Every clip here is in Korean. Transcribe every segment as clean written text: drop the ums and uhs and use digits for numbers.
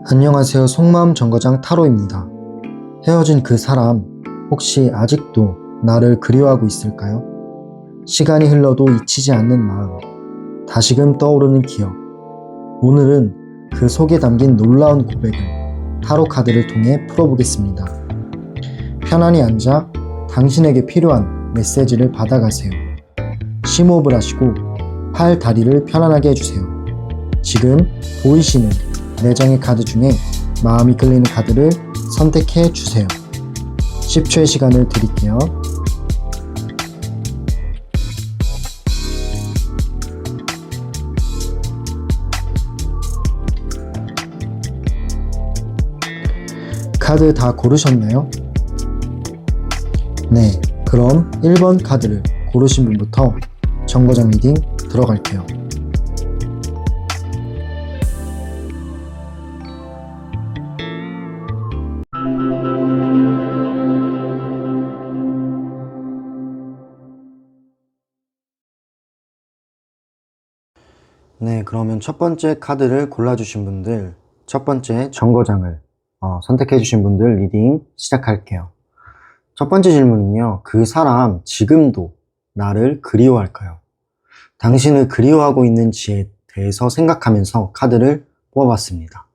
안녕하세요. 속마음 정거장 타로입니다. 헤어진 그 사람 혹시 아직도 나를 그리워하고 있을까요? 시간이 흘러도 잊히지 않는 마음, 다시금 떠오르는 기억. 오늘은 그 속에 담긴 놀라운 고백을 타로 카드를 통해 풀어보겠습니다. 편안히 앉아 당신에게 필요한 메시지를 받아가세요. 심호흡을 하시고 팔, 다리를 편안하게 해주세요. 지금 보이시는 4장의 카드 중에 마음이 끌리는 카드를 선택해 주세요. 10초의 시간을 드릴게요. 카드 다 고르셨나요? 네, 그럼 1번 카드를 고르신 분부터 정거장 리딩 들어갈게요. 네, 그러면 첫 번째 카드를 골라주신 분들, 첫 번째 정거장을 선택해주신 분들 리딩 시작할게요. 첫 번째 질문은요, 그 사람 지금도 나를 그리워할까요? 당신을 그리워하고 있는지에 대해서 생각하면서 카드를 뽑아봤습니다.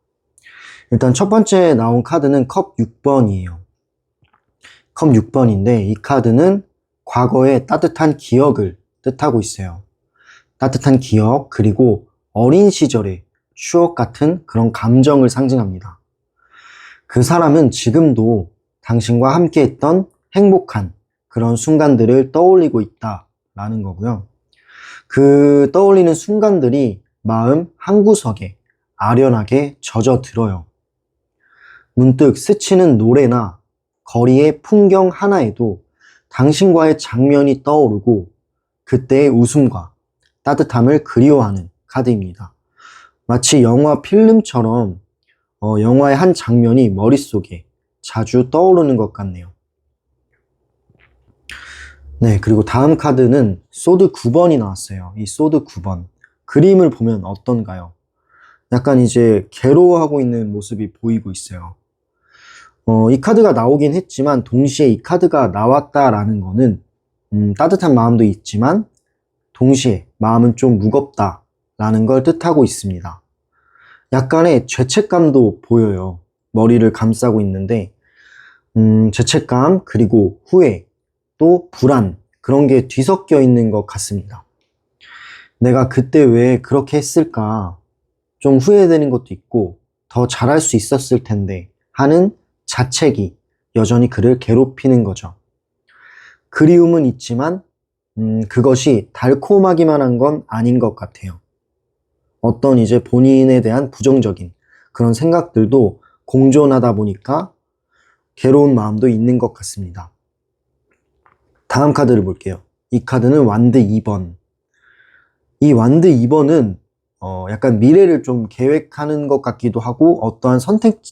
일단 첫 번째 나온 카드는 컵 6번이에요. 컵 6번인데 이 카드는 과거의 따뜻한 기억을 뜻하고 있어요. 따뜻한 기억, 그리고 어린 시절의 추억 같은 그런 감정을 상징합니다. 그 사람은 지금도 당신과 함께 했던 행복한 그런 순간들을 떠올리고 있다라는 거고요. 그 떠올리는 순간들이 마음 한구석에 아련하게 젖어들어요. 문득 스치는 노래나 거리의 풍경 하나에도 당신과의 장면이 떠오르고 그때의 웃음과 따뜻함을 그리워하는 카드입니다. 마치 영화 필름처럼 영화의 한 장면이 머릿속에 자주 떠오르는 것 같네요. 네, 그리고 다음 카드는 소드 9번이 나왔어요. 이 소드 9번. 그림을 보면 어떤가요? 약간 이제 괴로워하고 있는 모습이 보이고 있어요. 이 카드가 나오긴 했지만 동시에 이 카드가 나왔다라는 거는 따뜻한 마음도 있지만 동시에 마음은 좀 무겁다라는 걸 뜻하고 있습니다. 약간의 죄책감도 보여요. 머리를 감싸고 있는데 죄책감, 그리고 후회, 또 불안, 그런 게 뒤섞여 있는 것 같습니다. 내가 그때 왜 그렇게 했을까? 좀 후회되는 것도 있고 더 잘할 수 있었을 텐데 하는 자책이 여전히 그를 괴롭히는 거죠. 그리움은 있지만 그것이 달콤하기만 한 건 아닌 것 같아요. 어떤 이제 본인에 대한 부정적인 그런 생각들도 공존하다 보니까 괴로운 마음도 있는 것 같습니다. 다음 카드를 볼게요. 이 카드는 완드 2번. 이 완드 2번은 약간 미래를 좀 계획하는 것 같기도 하고 어떠한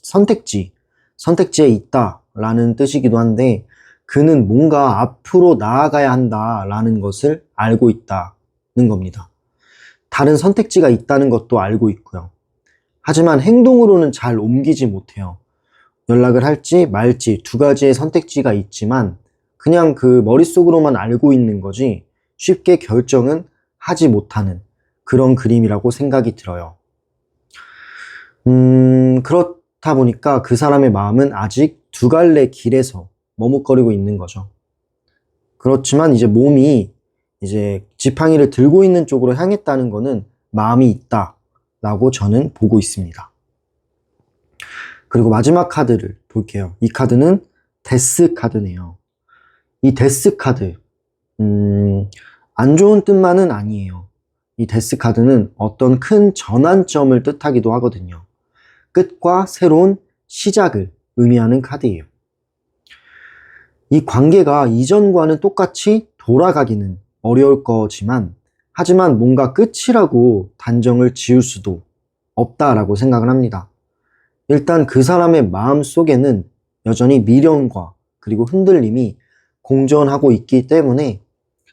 선택지에 있다라는 뜻이기도 한데 그는 뭔가 앞으로 나아가야 한다라는 것을 알고 있다는 겁니다. 다른 선택지가 있다는 것도 알고 있고요. 하지만 행동으로는 잘 옮기지 못해요. 연락을 할지 말지 2가지의 선택지가 있지만 그냥 그 머릿속으로만 알고 있는 거지 쉽게 결정은 하지 못하는 그런 그림이라고 생각이 들어요. 그렇다 보니까 그 사람의 마음은 아직 2갈래 길에서 머뭇거리고 있는 거죠. 그렇지만 이제 몸이 이제 지팡이를 들고 있는 쪽으로 향했다는 거는 마음이 있다라고 저는 보고 있습니다. 그리고 마지막 카드를 볼게요. 이 카드는 데스 카드네요. 이 데스 카드, 안 좋은 뜻만은 아니에요. 이 데스 카드는 어떤 큰 전환점을 뜻하기도 하거든요. 끝과 새로운 시작을 의미하는 카드예요. 이 관계가 이전과는 똑같이 돌아가기는 어려울 거지만 하지만 뭔가 끝이라고 단정을 지을 수도 없다라고 생각을 합니다. 일단 그 사람의 마음 속에는 여전히 미련과 그리고 흔들림이 공존하고 있기 때문에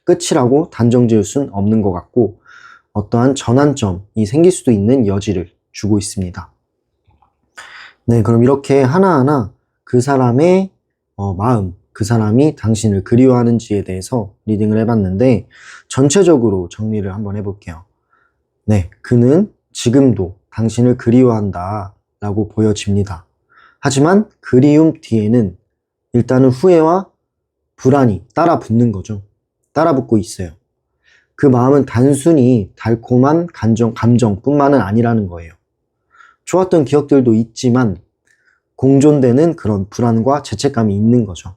끝이라고 단정 지을 수는 없는 것 같고 어떠한 전환점이 생길 수도 있는 여지를 주고 있습니다. 네, 그럼 이렇게 하나하나 그 사람의 마음, 그 사람이 당신을 그리워하는지에 대해서 리딩을 해봤는데 전체적으로 정리를 한번 해볼게요. 네, 그는 지금도 당신을 그리워한다 라고 보여집니다. 하지만 그리움 뒤에는 일단은 후회와 불안이 따라 붙는 거죠. 따라 붙고 있어요. 그 마음은 단순히 달콤한 감정뿐만은 아니라는 거예요. 좋았던 기억들도 있지만 공존되는 그런 불안과 죄책감이 있는 거죠.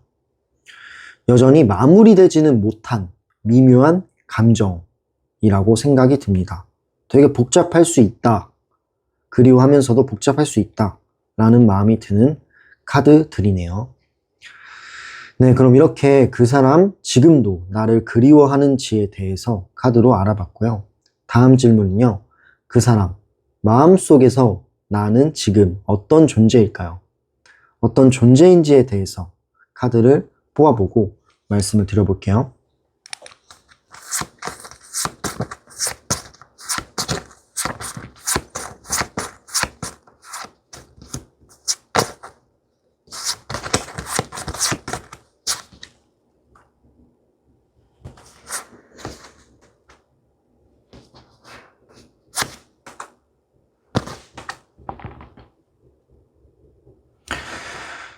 여전히 마무리되지는 못한 미묘한 감정이라고 생각이 듭니다. 되게 복잡할 수 있다. 그리워하면서도 복잡할 수 있다. 라는 마음이 드는 카드들이네요. 네, 그럼 이렇게 그 사람 지금도 나를 그리워하는지에 대해서 카드로 알아봤고요. 다음 질문은요. 그 사람 마음속에서 나는 지금 어떤 존재일까요? 어떤 존재인지에 대해서 카드를 뽑아보고 말씀을 드려볼게요.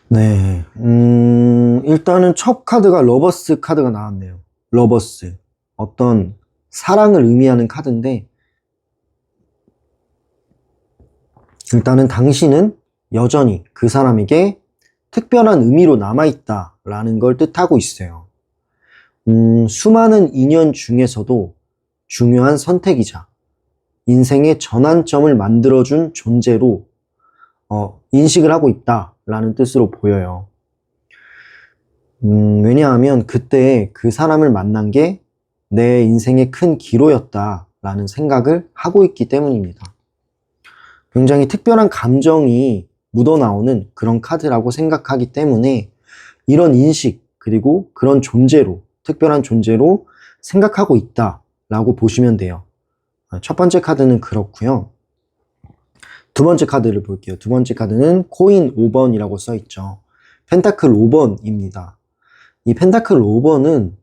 네, 일단은 첫 카드가 러버스 카드가 나왔네요. 러버스. 어떤 사랑을 의미하는 카드인데, 일단은 당신은 여전히 그 사람에게 특별한 의미로 남아있다라는 걸 뜻하고 있어요. 수많은 인연 중에서도 중요한 선택이자 인생의 전환점을 만들어준 존재로 인식을 하고 있다라는 뜻으로 보여요. 왜냐하면 그때 그 사람을 만난 게 내 인생의 큰 기로였다라는 생각을 하고 있기 때문입니다. 굉장히 특별한 감정이 묻어나오는 그런 카드라고 생각하기 때문에 이런 인식 그리고 그런 존재로 특별한 존재로 생각하고 있다라고 보시면 돼요. 첫 번째 카드는 그렇고요. 두 번째 카드를 볼게요. 두 번째 카드는 코인 5번이라고 써있죠. 펜타클 5번입니다. 이 펜타클 5번은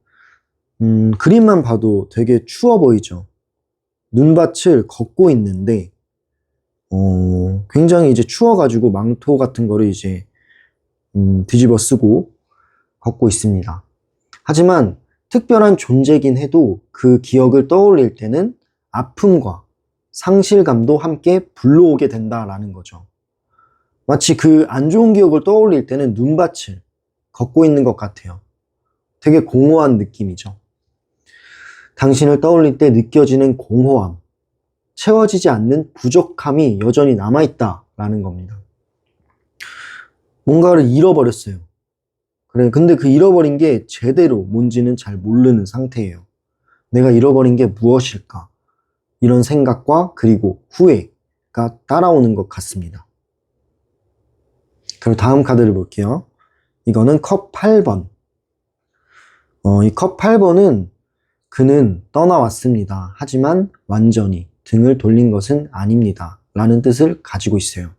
그림만 봐도 되게 추워 보이죠. 눈밭을 걷고 있는데 굉장히 이제 추워가지고 망토 같은 거를 이제 뒤집어 쓰고 걷고 있습니다. 하지만 특별한 존재긴 해도 그 기억을 떠올릴 때는 아픔과 상실감도 함께 불러오게 된다라는 거죠. 마치 그 안 좋은 기억을 떠올릴 때는 눈밭을 걷고 있는 것 같아요. 되게 공허한 느낌이죠. 당신을 떠올릴 때 느껴지는 공허함, 채워지지 않는 부족함이 여전히 남아있다라는 겁니다. 뭔가를 잃어버렸어요. 그래, 근데 그 잃어버린 게 제대로 뭔지는 잘 모르는 상태예요. 내가 잃어버린 게 무엇일까? 이런 생각과 그리고 후회가 따라오는 것 같습니다. 그럼 다음 카드를 볼게요. 이거는 컵 8번. 이 컵 8번은 그는 떠나왔습니다. 하지만 완전히 등을 돌린 것은 아닙니다. 라는 뜻을 가지고 있어요.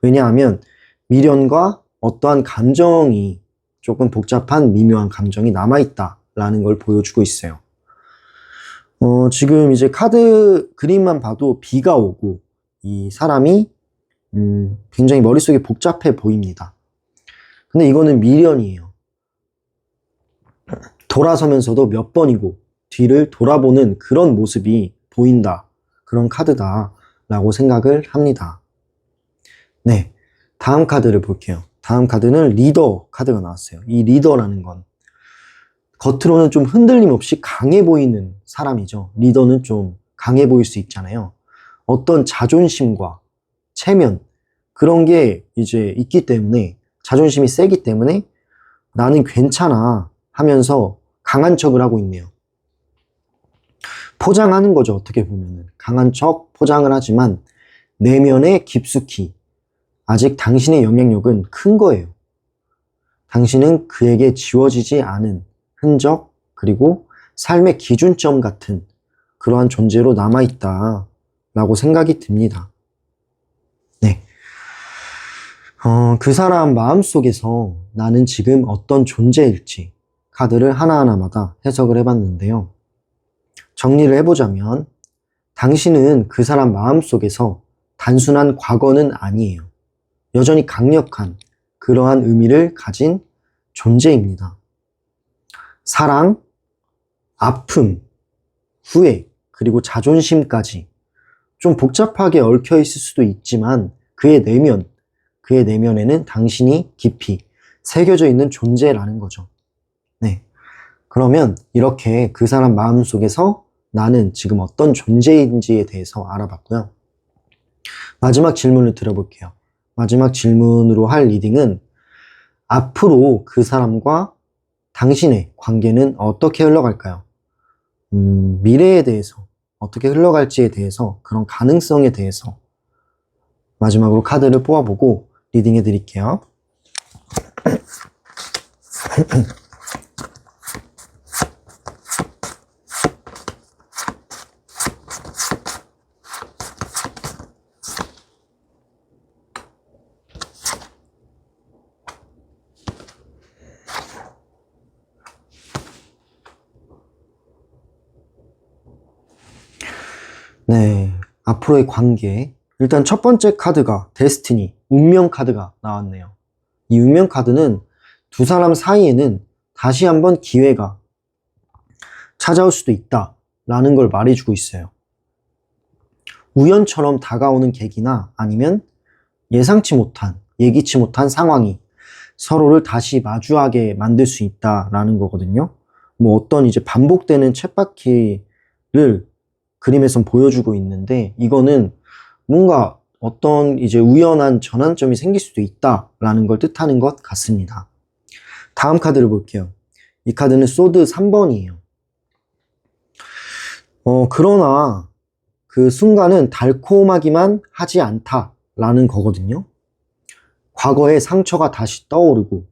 왜냐하면 미련과 어떠한 감정이 조금 복잡한 미묘한 감정이 남아있다 라는 걸 보여주고 있어요. 지금 이제 카드 그림만 봐도 비가 오고 이 사람이 굉장히 머릿속이 복잡해 보입니다. 근데 이거는 미련이에요. 돌아서면서도 몇 번이고 뒤를 돌아보는 그런 모습이 보인다. 그런 카드다라고 생각을 합니다. 네, 다음 카드를 볼게요. 다음 카드는 리더 카드가 나왔어요. 이 리더라는 건 겉으로는 좀 흔들림 없이 강해 보이는 사람이죠. 리더는 좀 강해 보일 수 있잖아요. 어떤 자존심과 체면 그런 게 이제 있기 때문에 자존심이 세기 때문에 나는 괜찮아 하면서 강한 척을 하고 있네요. 포장하는 거죠. 어떻게 보면은 강한 척 포장을 하지만 내면에 깊숙이 아직 당신의 영향력은 큰 거예요. 당신은 그에게 지워지지 않은 흔적 그리고 삶의 기준점 같은 그러한 존재로 남아있다 라고 생각이 듭니다. 네. 그 사람 마음속에서 나는 지금 어떤 존재일지 카드를 하나하나마다 해석을 해봤는데요. 정리를 해보자면 당신은 그 사람 마음속에서 단순한 과거는 아니에요. 여전히 강력한 그러한 의미를 가진 존재입니다. 사랑, 아픔, 후회, 그리고 자존심까지 좀 복잡하게 얽혀 있을 수도 있지만 그의 내면에는 당신이 깊이 새겨져 있는 존재라는 거죠. 네. 그러면 이렇게 그 사람 마음속에서 나는 지금 어떤 존재인지에 대해서 알아봤고요. 마지막 질문을 드려볼게요. 마지막 질문으로 할 리딩은 앞으로 그 사람과 당신의 관계는 어떻게 흘러갈까요? 미래에 대해서 어떻게 흘러갈지에 대해서 그런 가능성에 대해서 마지막으로 카드를 뽑아보고 리딩해 드릴게요. 네, 앞으로의 관계. 일단 첫 번째 카드가 데스티니, 운명 카드가 나왔네요. 이 운명 카드는 두 사람 사이에는 다시 한번 기회가 찾아올 수도 있다라는 걸 말해주고 있어요. 우연처럼 다가오는 계기나 아니면 예상치 못한, 예기치 못한 상황이 서로를 다시 마주하게 만들 수 있다라는 거거든요. 뭐 어떤 이제 반복되는 쳇바퀴를 그림에선 보여주고 있는데 이거는 뭔가 어떤 이제 우연한 전환점이 생길 수도 있다라는 걸 뜻하는 것 같습니다. 다음 카드를 볼게요. 이 카드는 소드 3번이에요. 그러나 그 순간은 달콤하기만 하지 않다라는 거거든요. 과거의 상처가 다시 떠오르고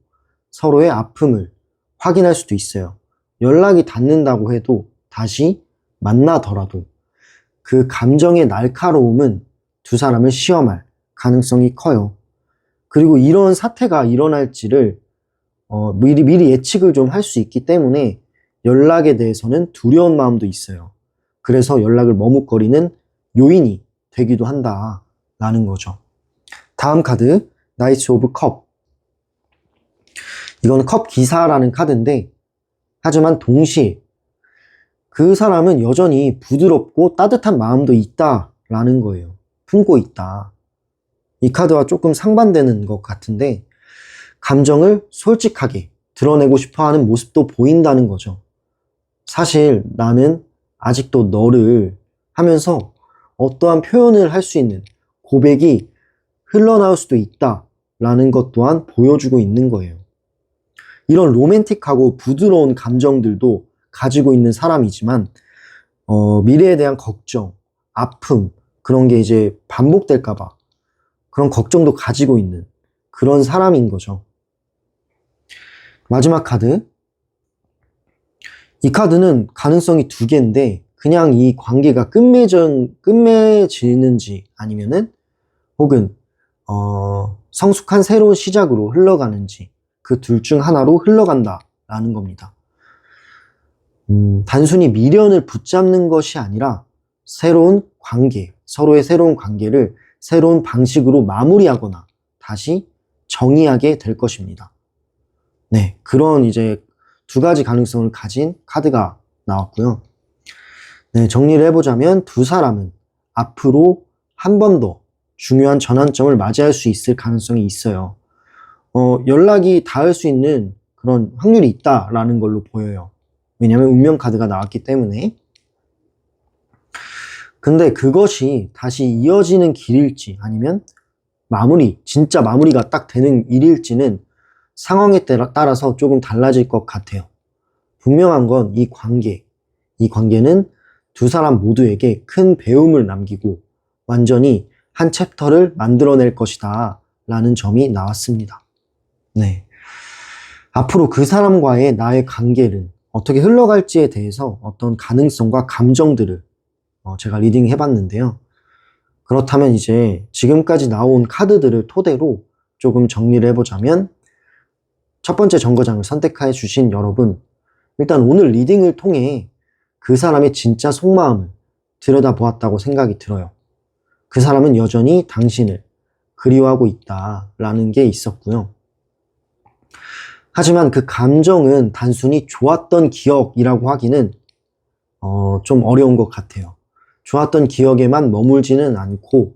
서로의 아픔을 확인할 수도 있어요. 연락이 닿는다고 해도 다시 만나더라도 그 감정의 날카로움은 두 사람을 시험할 가능성이 커요. 그리고 이런 사태가 일어날지를 미리 예측을 좀 할 수 있기 때문에 연락에 대해서는 두려운 마음도 있어요. 그래서 연락을 머뭇거리는 요인이 되기도 한다라는 거죠. 다음 카드, 나이트 오브 컵. 이건 컵 기사라는 카드인데 하지만 동시에 그 사람은 여전히 부드럽고 따뜻한 마음도 있다라는 거예요. 품고 있다. 이 카드와 조금 상반되는 것 같은데 감정을 솔직하게 드러내고 싶어하는 모습도 보인다는 거죠. 사실 나는 아직도 너를 하면서 어떠한 표현을 할 수 있는 고백이 흘러나올 수도 있다라는 것 또한 보여주고 있는 거예요. 이런 로맨틱하고 부드러운 감정들도 가지고 있는 사람이지만 미래에 대한 걱정, 아픔 그런 게 이제 반복될까 봐 그런 걱정도 가지고 있는 그런 사람인 거죠. 마지막 카드. 이 카드는 가능성이 두 개인데 그냥 이 관계가 끝맺어지는지 아니면은 혹은 성숙한 새로운 시작으로 흘러가는지 그 둘 중 하나로 흘러간다라는 겁니다. 단순히 미련을 붙잡는 것이 아니라 새로운 관계, 서로의 새로운 관계를 새로운 방식으로 마무리하거나 다시 정의하게 될 것입니다. 네, 그런 이제 두 가지 가능성을 가진 카드가 나왔고요. 네, 정리를 해보자면 두 사람은 앞으로 한 번 더 중요한 전환점을 맞이할 수 있을 가능성이 있어요. 연락이 닿을 수 있는 그런 확률이 있다라는 걸로 보여요. 왜냐하면 운명 카드가 나왔기 때문에. 근데 그것이 다시 이어지는 길일지 아니면 진짜 마무리가 딱 되는 일일지는 상황에 따라서 조금 달라질 것 같아요. 분명한 건 이 관계는 두 사람 모두에게 큰 배움을 남기고 완전히 한 챕터를 만들어낼 것이다 라는 점이 나왔습니다. 네. 앞으로 그 사람과의 나의 관계는 어떻게 흘러갈지에 대해서 어떤 가능성과 감정들을 제가 리딩 해봤는데요. 그렇다면 이제 지금까지 나온 카드들을 토대로 조금 정리를 해보자면 첫 번째 정거장을 선택해 주신 여러분, 일단 오늘 리딩을 통해 그 사람의 진짜 속마음을 들여다보았다고 생각이 들어요. 그 사람은 여전히 당신을 그리워하고 있다라는 게 있었고요. 하지만 그 감정은 단순히 좋았던 기억이라고 하기는 좀 어려운 것 같아요. 좋았던 기억에만 머물지는 않고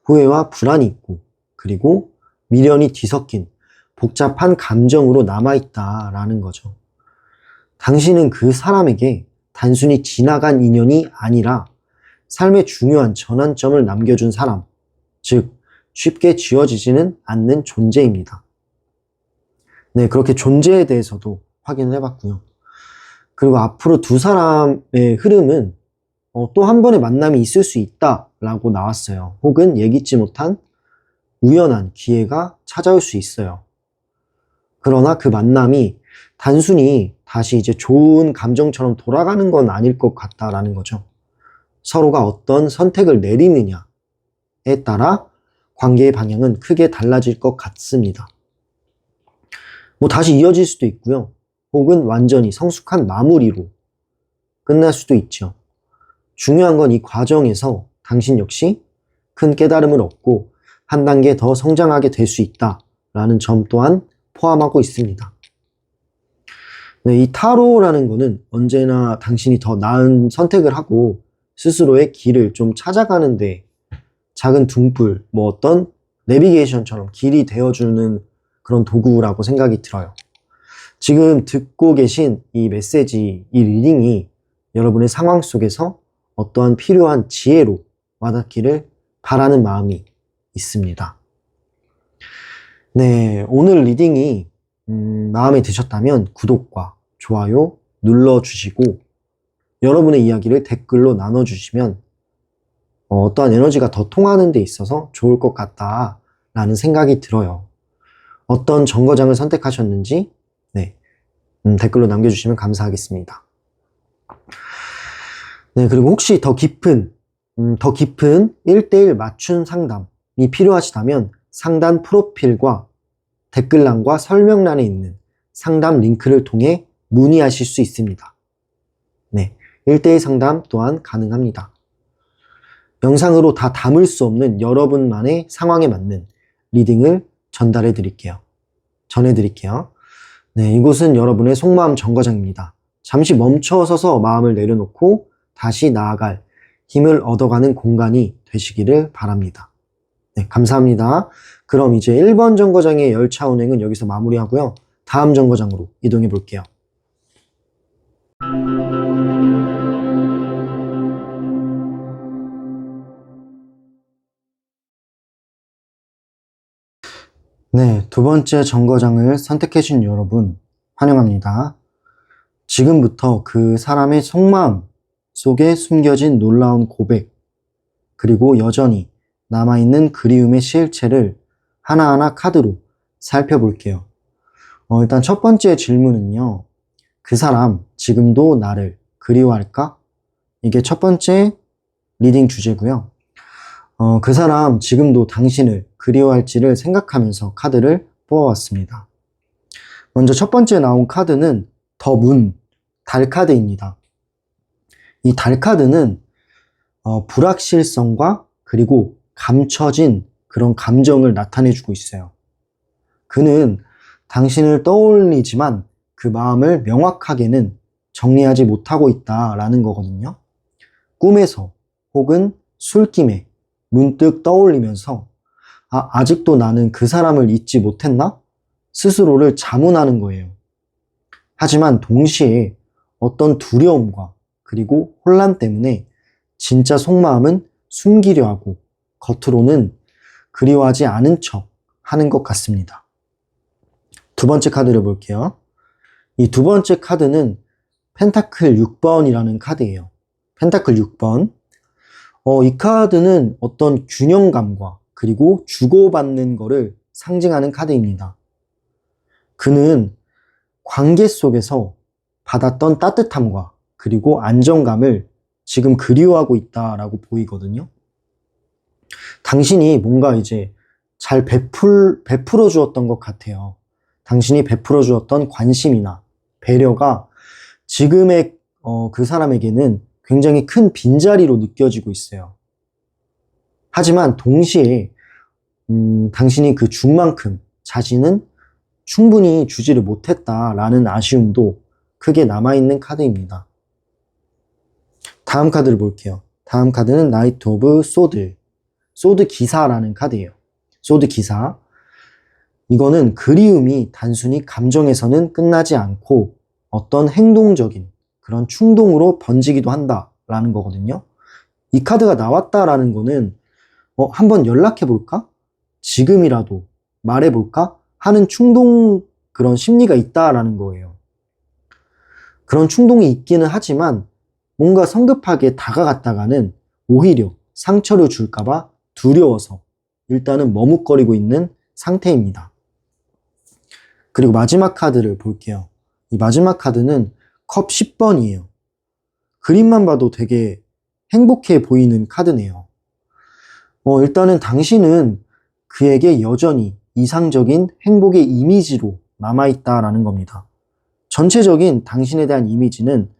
후회와 불안이 있고 그리고 미련이 뒤섞인 복잡한 감정으로 남아있다라는 거죠. 당신은 그 사람에게 단순히 지나간 인연이 아니라 삶의 중요한 전환점을 남겨준 사람, 즉 쉽게 지워지지는 않는 존재입니다. 네, 그렇게 존재에 대해서도 확인을 해봤고요. 그리고 앞으로 두 사람의 흐름은 또 한 번의 만남이 있을 수 있다라고 나왔어요. 혹은 예기치 못한 우연한 기회가 찾아올 수 있어요. 그러나 그 만남이 단순히 다시 이제 좋은 감정처럼 돌아가는 건 아닐 것 같다라는 거죠. 서로가 어떤 선택을 내리느냐에 따라 관계의 방향은 크게 달라질 것 같습니다. 뭐 다시 이어질 수도 있고요. 혹은 완전히 성숙한 마무리로 끝날 수도 있죠. 중요한 건 이 과정에서 당신 역시 큰 깨달음을 얻고 한 단계 더 성장하게 될 수 있다라는 점 또한 포함하고 있습니다. 네, 이 타로라는 거는 언제나 당신이 더 나은 선택을 하고 스스로의 길을 좀 찾아가는데 작은 등불, 뭐 어떤 내비게이션처럼 길이 되어주는 그런 도구라고 생각이 들어요. 지금 듣고 계신 이 메시지, 이 리딩이 여러분의 상황 속에서 어떠한 필요한 지혜로 와닿기를 바라는 마음이 있습니다. 네, 오늘 리딩이 마음에 드셨다면 구독과 좋아요 눌러주시고 여러분의 이야기를 댓글로 나눠주시면 어떠한 에너지가 더 통하는 데 있어서 좋을 것 같다라는 생각이 들어요. 어떤 정거장을 선택하셨는지 댓글로 남겨주시면 감사하겠습니다. 네, 그리고 혹시 더 깊은 1대1 맞춤 상담이 필요하시다면 상단 프로필과 댓글란과 설명란에 있는 상담 링크를 통해 문의하실 수 있습니다. 네, 1대1 상담 또한 가능합니다. 영상으로 다 담을 수 없는 여러분만의 상황에 맞는 리딩을 전해드릴게요. 네, 이곳은 여러분의 속마음 정거장입니다. 잠시 멈춰서서 마음을 내려놓고 다시 나아갈 힘을 얻어가는 공간이 되시기를 바랍니다. 네, 감사합니다. 그럼 이제 1번 정거장의 열차 운행은 여기서 마무리하고요. 다음 정거장으로 이동해 볼게요. 네, 두 번째 정거장을 선택해 주신 여러분 환영합니다. 지금부터 그 사람의 속마음 속에 숨겨진 놀라운 고백, 그리고 여전히 남아있는 그리움의 실체를 하나하나 카드로 살펴볼게요. 일단 첫 번째 질문은요. 그 사람 지금도 나를 그리워할까? 이게 첫 번째 리딩 주제고요. 그 사람 지금도 당신을 그리워할지를 생각하면서 카드를 뽑아왔습니다. 먼저 첫 번째 나온 카드는 더 문, 달 카드입니다. 이 달 카드는 불확실성과 그리고 감춰진 그런 감정을 나타내주고 있어요. 그는 당신을 떠올리지만 그 마음을 명확하게는 정리하지 못하고 있다라는 거거든요. 꿈에서 혹은 술김에 문득 떠올리면서 아직도 나는 그 사람을 잊지 못했나? 스스로를 자문하는 거예요. 하지만 동시에 어떤 두려움과 그리고 혼란 때문에 진짜 속마음은 숨기려 하고 겉으로는 그리워하지 않은 척 하는 것 같습니다. 두 번째 카드를 볼게요. 이 두 번째 카드는 펜타클 6번이라는 카드예요. 펜타클 6번. 이 카드는 어떤 균형감과 그리고 주고받는 거를 상징하는 카드입니다. 그는 관계 속에서 받았던 따뜻함과 그리고 안정감을 지금 그리워하고 있다라고 보이거든요. 당신이 뭔가 이제 잘 베풀어 주었던 것 같아요. 당신이 베풀어 주었던 관심이나 배려가 지금의 그 사람에게는 굉장히 큰 빈자리로 느껴지고 있어요. 하지만 동시에 당신이 그 준 만큼 자신은 충분히 주지를 못했다라는 아쉬움도 크게 남아있는 카드입니다. 다음 카드를 볼게요. 다음 카드는 나이트 오브 소드. 소드 기사라는 카드예요. 소드 기사. 이거는 그리움이 단순히 감정에서는 끝나지 않고 어떤 행동적인 그런 충동으로 번지기도 한다라는 거거든요. 이 카드가 나왔다라는 거는 한번 연락해볼까? 지금이라도 말해볼까? 하는 충동, 그런 심리가 있다라는 거예요. 그런 충동이 있기는 하지만 뭔가 성급하게 다가갔다가는 오히려 상처를 줄까봐 두려워서 일단은 머뭇거리고 있는 상태입니다. 그리고 마지막 카드를 볼게요. 이 마지막 카드는 컵 10번이에요. 그림만 봐도 되게 행복해 보이는 카드네요. 일단은 당신은 그에게 여전히 이상적인 행복의 이미지로 남아있다라는 겁니다. 전체적인 당신에 대한 이미지는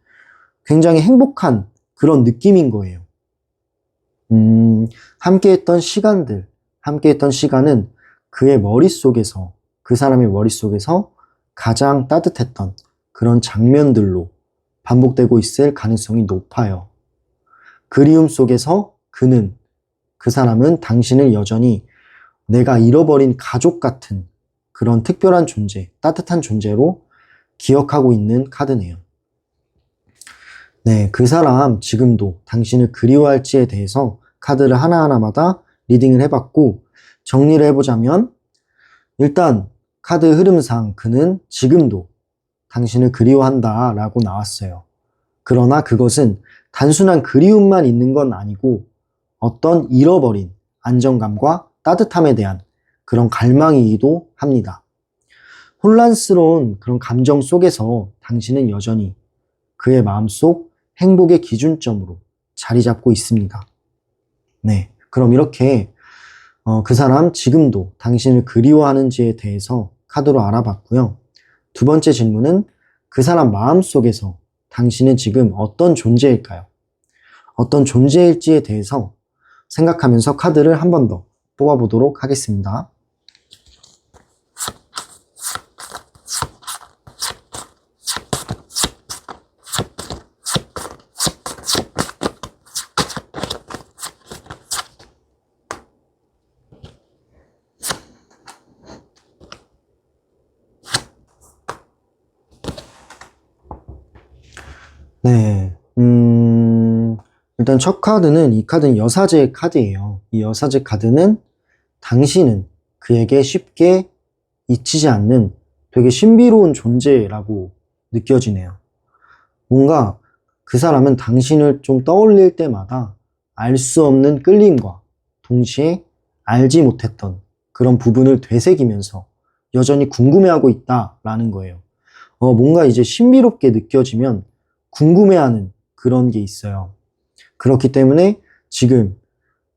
굉장히 행복한 그런 느낌인 거예요. 함께했던 시간은 그의 머릿속에서, 그 사람의 머릿속에서 가장 따뜻했던 그런 장면들로 반복되고 있을 가능성이 높아요. 그리움 속에서 그 사람은 당신을 여전히 내가 잃어버린 가족 같은 그런 특별한 존재, 따뜻한 존재로 기억하고 있는 카드네요. 네, 그 사람 지금도 당신을 그리워할지에 대해서 카드를 하나하나마다 리딩을 해봤고, 정리를 해보자면 일단 카드 흐름상 그는 지금도 당신을 그리워한다 라고 나왔어요. 그러나 그것은 단순한 그리움만 있는 건 아니고 어떤 잃어버린 안정감과 따뜻함에 대한 그런 갈망이기도 합니다. 혼란스러운 그런 감정 속에서 당신은 여전히 그의 마음속 행복의 기준점으로 자리 잡고 있습니다. 네, 그럼 이렇게 그 사람 지금도 당신을 그리워하는지에 대해서 카드로 알아봤고요. 두 번째 질문은 그 사람 마음속에서 당신은 지금 어떤 존재일까요? 어떤 존재일지에 대해서 생각하면서 카드를 한 번 더 뽑아보도록 하겠습니다. 네, 일단 첫 카드는, 이 카드는 여사제 카드예요. 이 여사제 카드는 당신은 그에게 쉽게 잊히지 않는 되게 신비로운 존재라고 느껴지네요. 뭔가 그 사람은 당신을 좀 떠올릴 때마다 알 수 없는 끌림과 동시에 알지 못했던 그런 부분을 되새기면서 여전히 궁금해하고 있다라는 거예요. 뭔가 이제 신비롭게 느껴지면 궁금해하는 그런 게 있어요. 그렇기 때문에 지금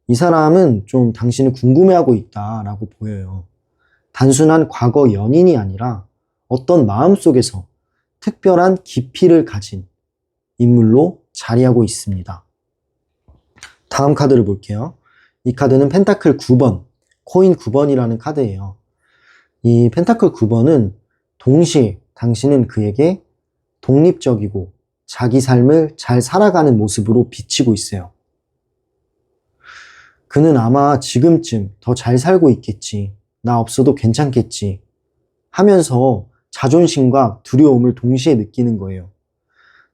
이 사람은 좀 당신을 궁금해하고 있다라고 보여요. 단순한 과거 연인이 아니라 어떤 마음속에서 특별한 깊이를 가진 인물로 자리하고 있습니다. 다음 카드를 볼게요. 이 카드는 펜타클 9번, 코인 9번이라는 카드예요. 이 펜타클 9번은 동시에 당신은 그에게 독립적이고 자기 삶을 잘 살아가는 모습으로 비치고 있어요. 그는 아마 지금쯤 더 잘 살고 있겠지, 나 없어도 괜찮겠지 하면서 자존심과 두려움을 동시에 느끼는 거예요.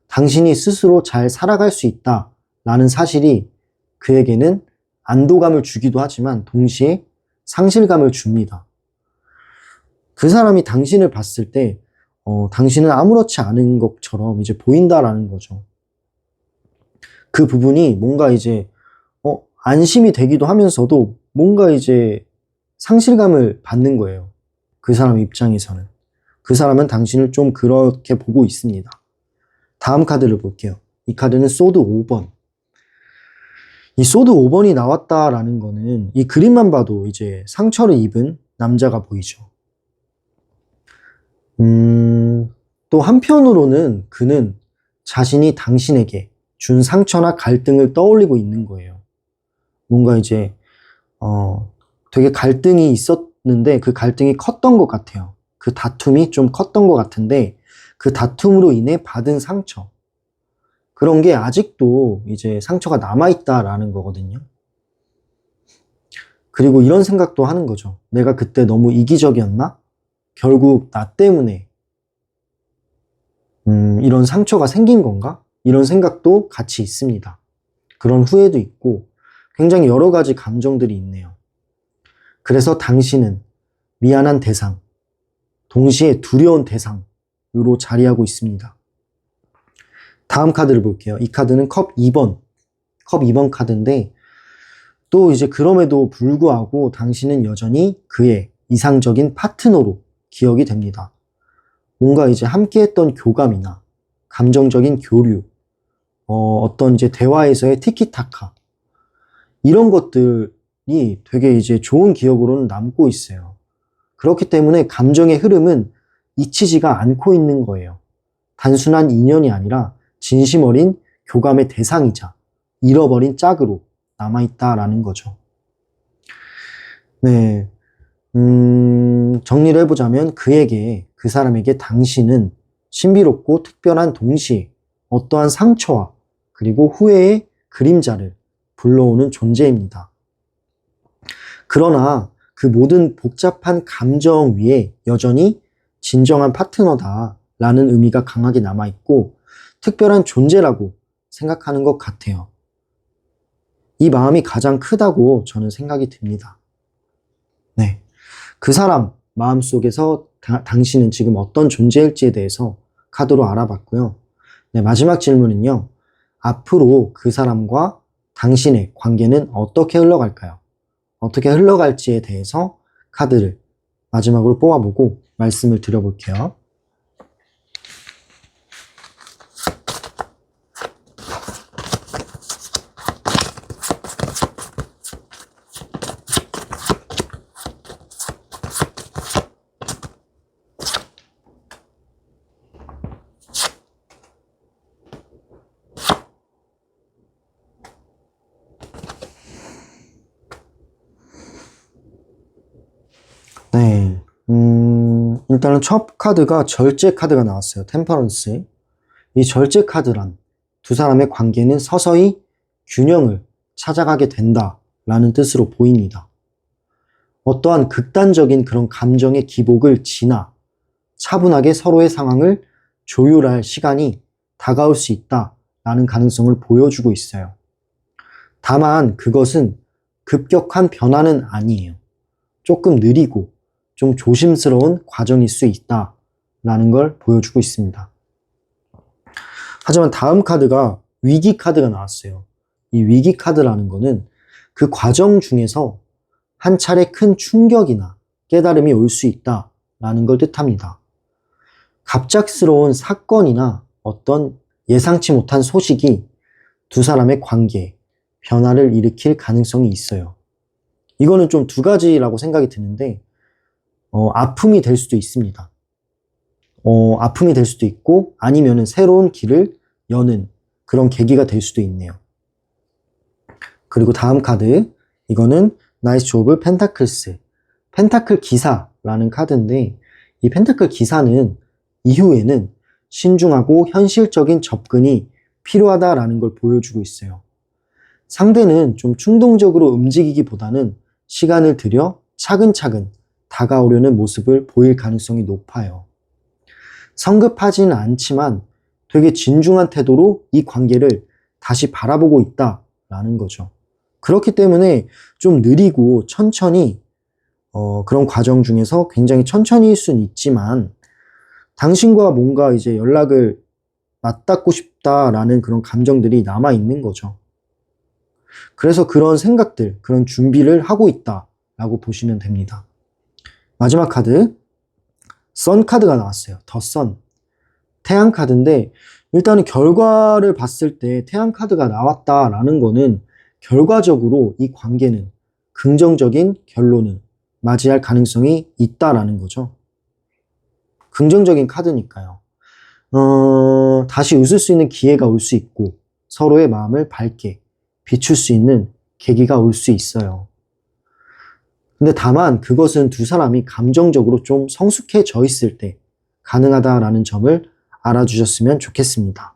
당신이 스스로 잘 살아갈 수 있다라는 사실이 그에게는 안도감을 주기도 하지만 동시에 상실감을 줍니다. 그 사람이 당신을 봤을 때 당신은 아무렇지 않은 것처럼 이제 보인다라는 거죠. 그 부분이 뭔가 이제 안심이 되기도 하면서도 뭔가 이제 상실감을 받는 거예요. 그 사람 입장에서는. 그 사람은 당신을 좀 그렇게 보고 있습니다. 다음 카드를 볼게요. 이 카드는 소드 5번. 이 소드 5번이 나왔다라는 거는 이 그림만 봐도 이제 상처를 입은 남자가 보이죠. 또 한편으로는 그는 자신이 당신에게 준 상처나 갈등을 떠올리고 있는 거예요. 뭔가 이제 되게 갈등이 있었는데 그 갈등이 컸던 것 같아요. 그 다툼이 좀 컸던 것 같은데 그 다툼으로 인해 받은 상처, 그런 게 아직도 이제 상처가 남아있다라는 거거든요. 그리고 이런 생각도 하는 거죠. 내가 그때 너무 이기적이었나? 결국 나 때문에 이런 상처가 생긴 건가? 이런 생각도 같이 있습니다. 그런 후회도 있고 굉장히 여러 가지 감정들이 있네요. 그래서 당신은 미안한 대상, 동시에 두려운 대상으로 자리하고 있습니다. 다음 카드를 볼게요. 이 카드는 컵 2번 카드인데 또 이제 그럼에도 불구하고 당신은 여전히 그의 이상적인 파트너로 기억이 됩니다. 뭔가 이제 함께했던 교감이나 감정적인 교류, 어떤 이제 대화에서의 티키타카, 이런 것들이 되게 이제 좋은 기억으로는 남고 있어요. 그렇기 때문에 감정의 흐름은 잊히지가 않고 있는 거예요. 단순한 인연이 아니라 진심 어린 교감의 대상이자 잃어버린 짝으로 남아있다라는 거죠. 네. 정리를 해보자면 그 사람에게 당신은 신비롭고 특별한 동시에 어떠한 상처와 그리고 후회의 그림자를 불러오는 존재입니다. 그러나 그 모든 복잡한 감정 위에 여전히 진정한 파트너다라는 의미가 강하게 남아있고 특별한 존재라고 생각하는 것 같아요. 이 마음이 가장 크다고 저는 생각이 듭니다. 네. 그 사람 마음속에서 당신은 지금 어떤 존재일지에 대해서 카드로 알아봤고요. 네, 마지막 질문은요. 앞으로 그 사람과 당신의 관계는 어떻게 흘러갈까요? 어떻게 흘러갈지에 대해서 카드를 마지막으로 뽑아보고 말씀을 드려볼게요. 네, 일단은 첫 카드가 절제 카드가 나왔어요. 템퍼런스. 이 절제 카드란 두 사람의 관계는 서서히 균형을 찾아가게 된다라는 뜻으로 보입니다. 어떠한 극단적인 그런 감정의 기복을 지나 차분하게 서로의 상황을 조율할 시간이 다가올 수 있다라는 가능성을 보여주고 있어요. 다만 그것은 급격한 변화는 아니에요. 조금 느리고 좀 조심스러운 과정일 수 있다라는 걸 보여주고 있습니다. 하지만 다음 카드가 위기 카드가 나왔어요. 이 위기 카드라는 거는 그 과정 중에서 한 차례 큰 충격이나 깨달음이 올 수 있다라는 걸 뜻합니다. 갑작스러운 사건이나 어떤 예상치 못한 소식이 두 사람의 관계에 변화를 일으킬 가능성이 있어요. 이거는 좀 두 가지라고 생각이 드는데 아픔이 될 수도 있습니다. 아픔이 될 수도 있고 아니면은 새로운 길을 여는 그런 계기가 될 수도 있네요. 그리고 다음 카드, 이거는 나이스 오브 펜타클스, 펜타클 기사라는 카드인데 이 펜타클 기사는 이후에는 신중하고 현실적인 접근이 필요하다라는 걸 보여주고 있어요. 상대는 좀 충동적으로 움직이기보다는 시간을 들여 차근차근 다가오려는 모습을 보일 가능성이 높아요. 성급하지는 않지만 되게 진중한 태도로 이 관계를 다시 바라보고 있다라는 거죠. 그렇기 때문에 좀 느리고 천천히 그런 과정 중에서 굉장히 천천히일 수는 있지만 당신과 뭔가 이제 연락을 맞닿고 싶다라는 그런 감정들이 남아있는 거죠. 그래서 그런 생각들, 그런 준비를 하고 있다라고 보시면 됩니다. 마지막 카드, 선 카드가 나왔어요. 더 선. 태양 카드인데 일단은 결과를 봤을 때 태양 카드가 나왔다라는 거는 결과적으로 이 관계는 긍정적인 결론을 맞이할 가능성이 있다라는 거죠. 긍정적인 카드니까요. 다시 웃을 수 있는 기회가 올 수 있고 서로의 마음을 밝게 비출 수 있는 계기가 올 수 있어요. 근데 다만 그것은 두 사람이 감정적으로 좀 성숙해져 있을 때 가능하다라는 점을 알아주셨으면 좋겠습니다.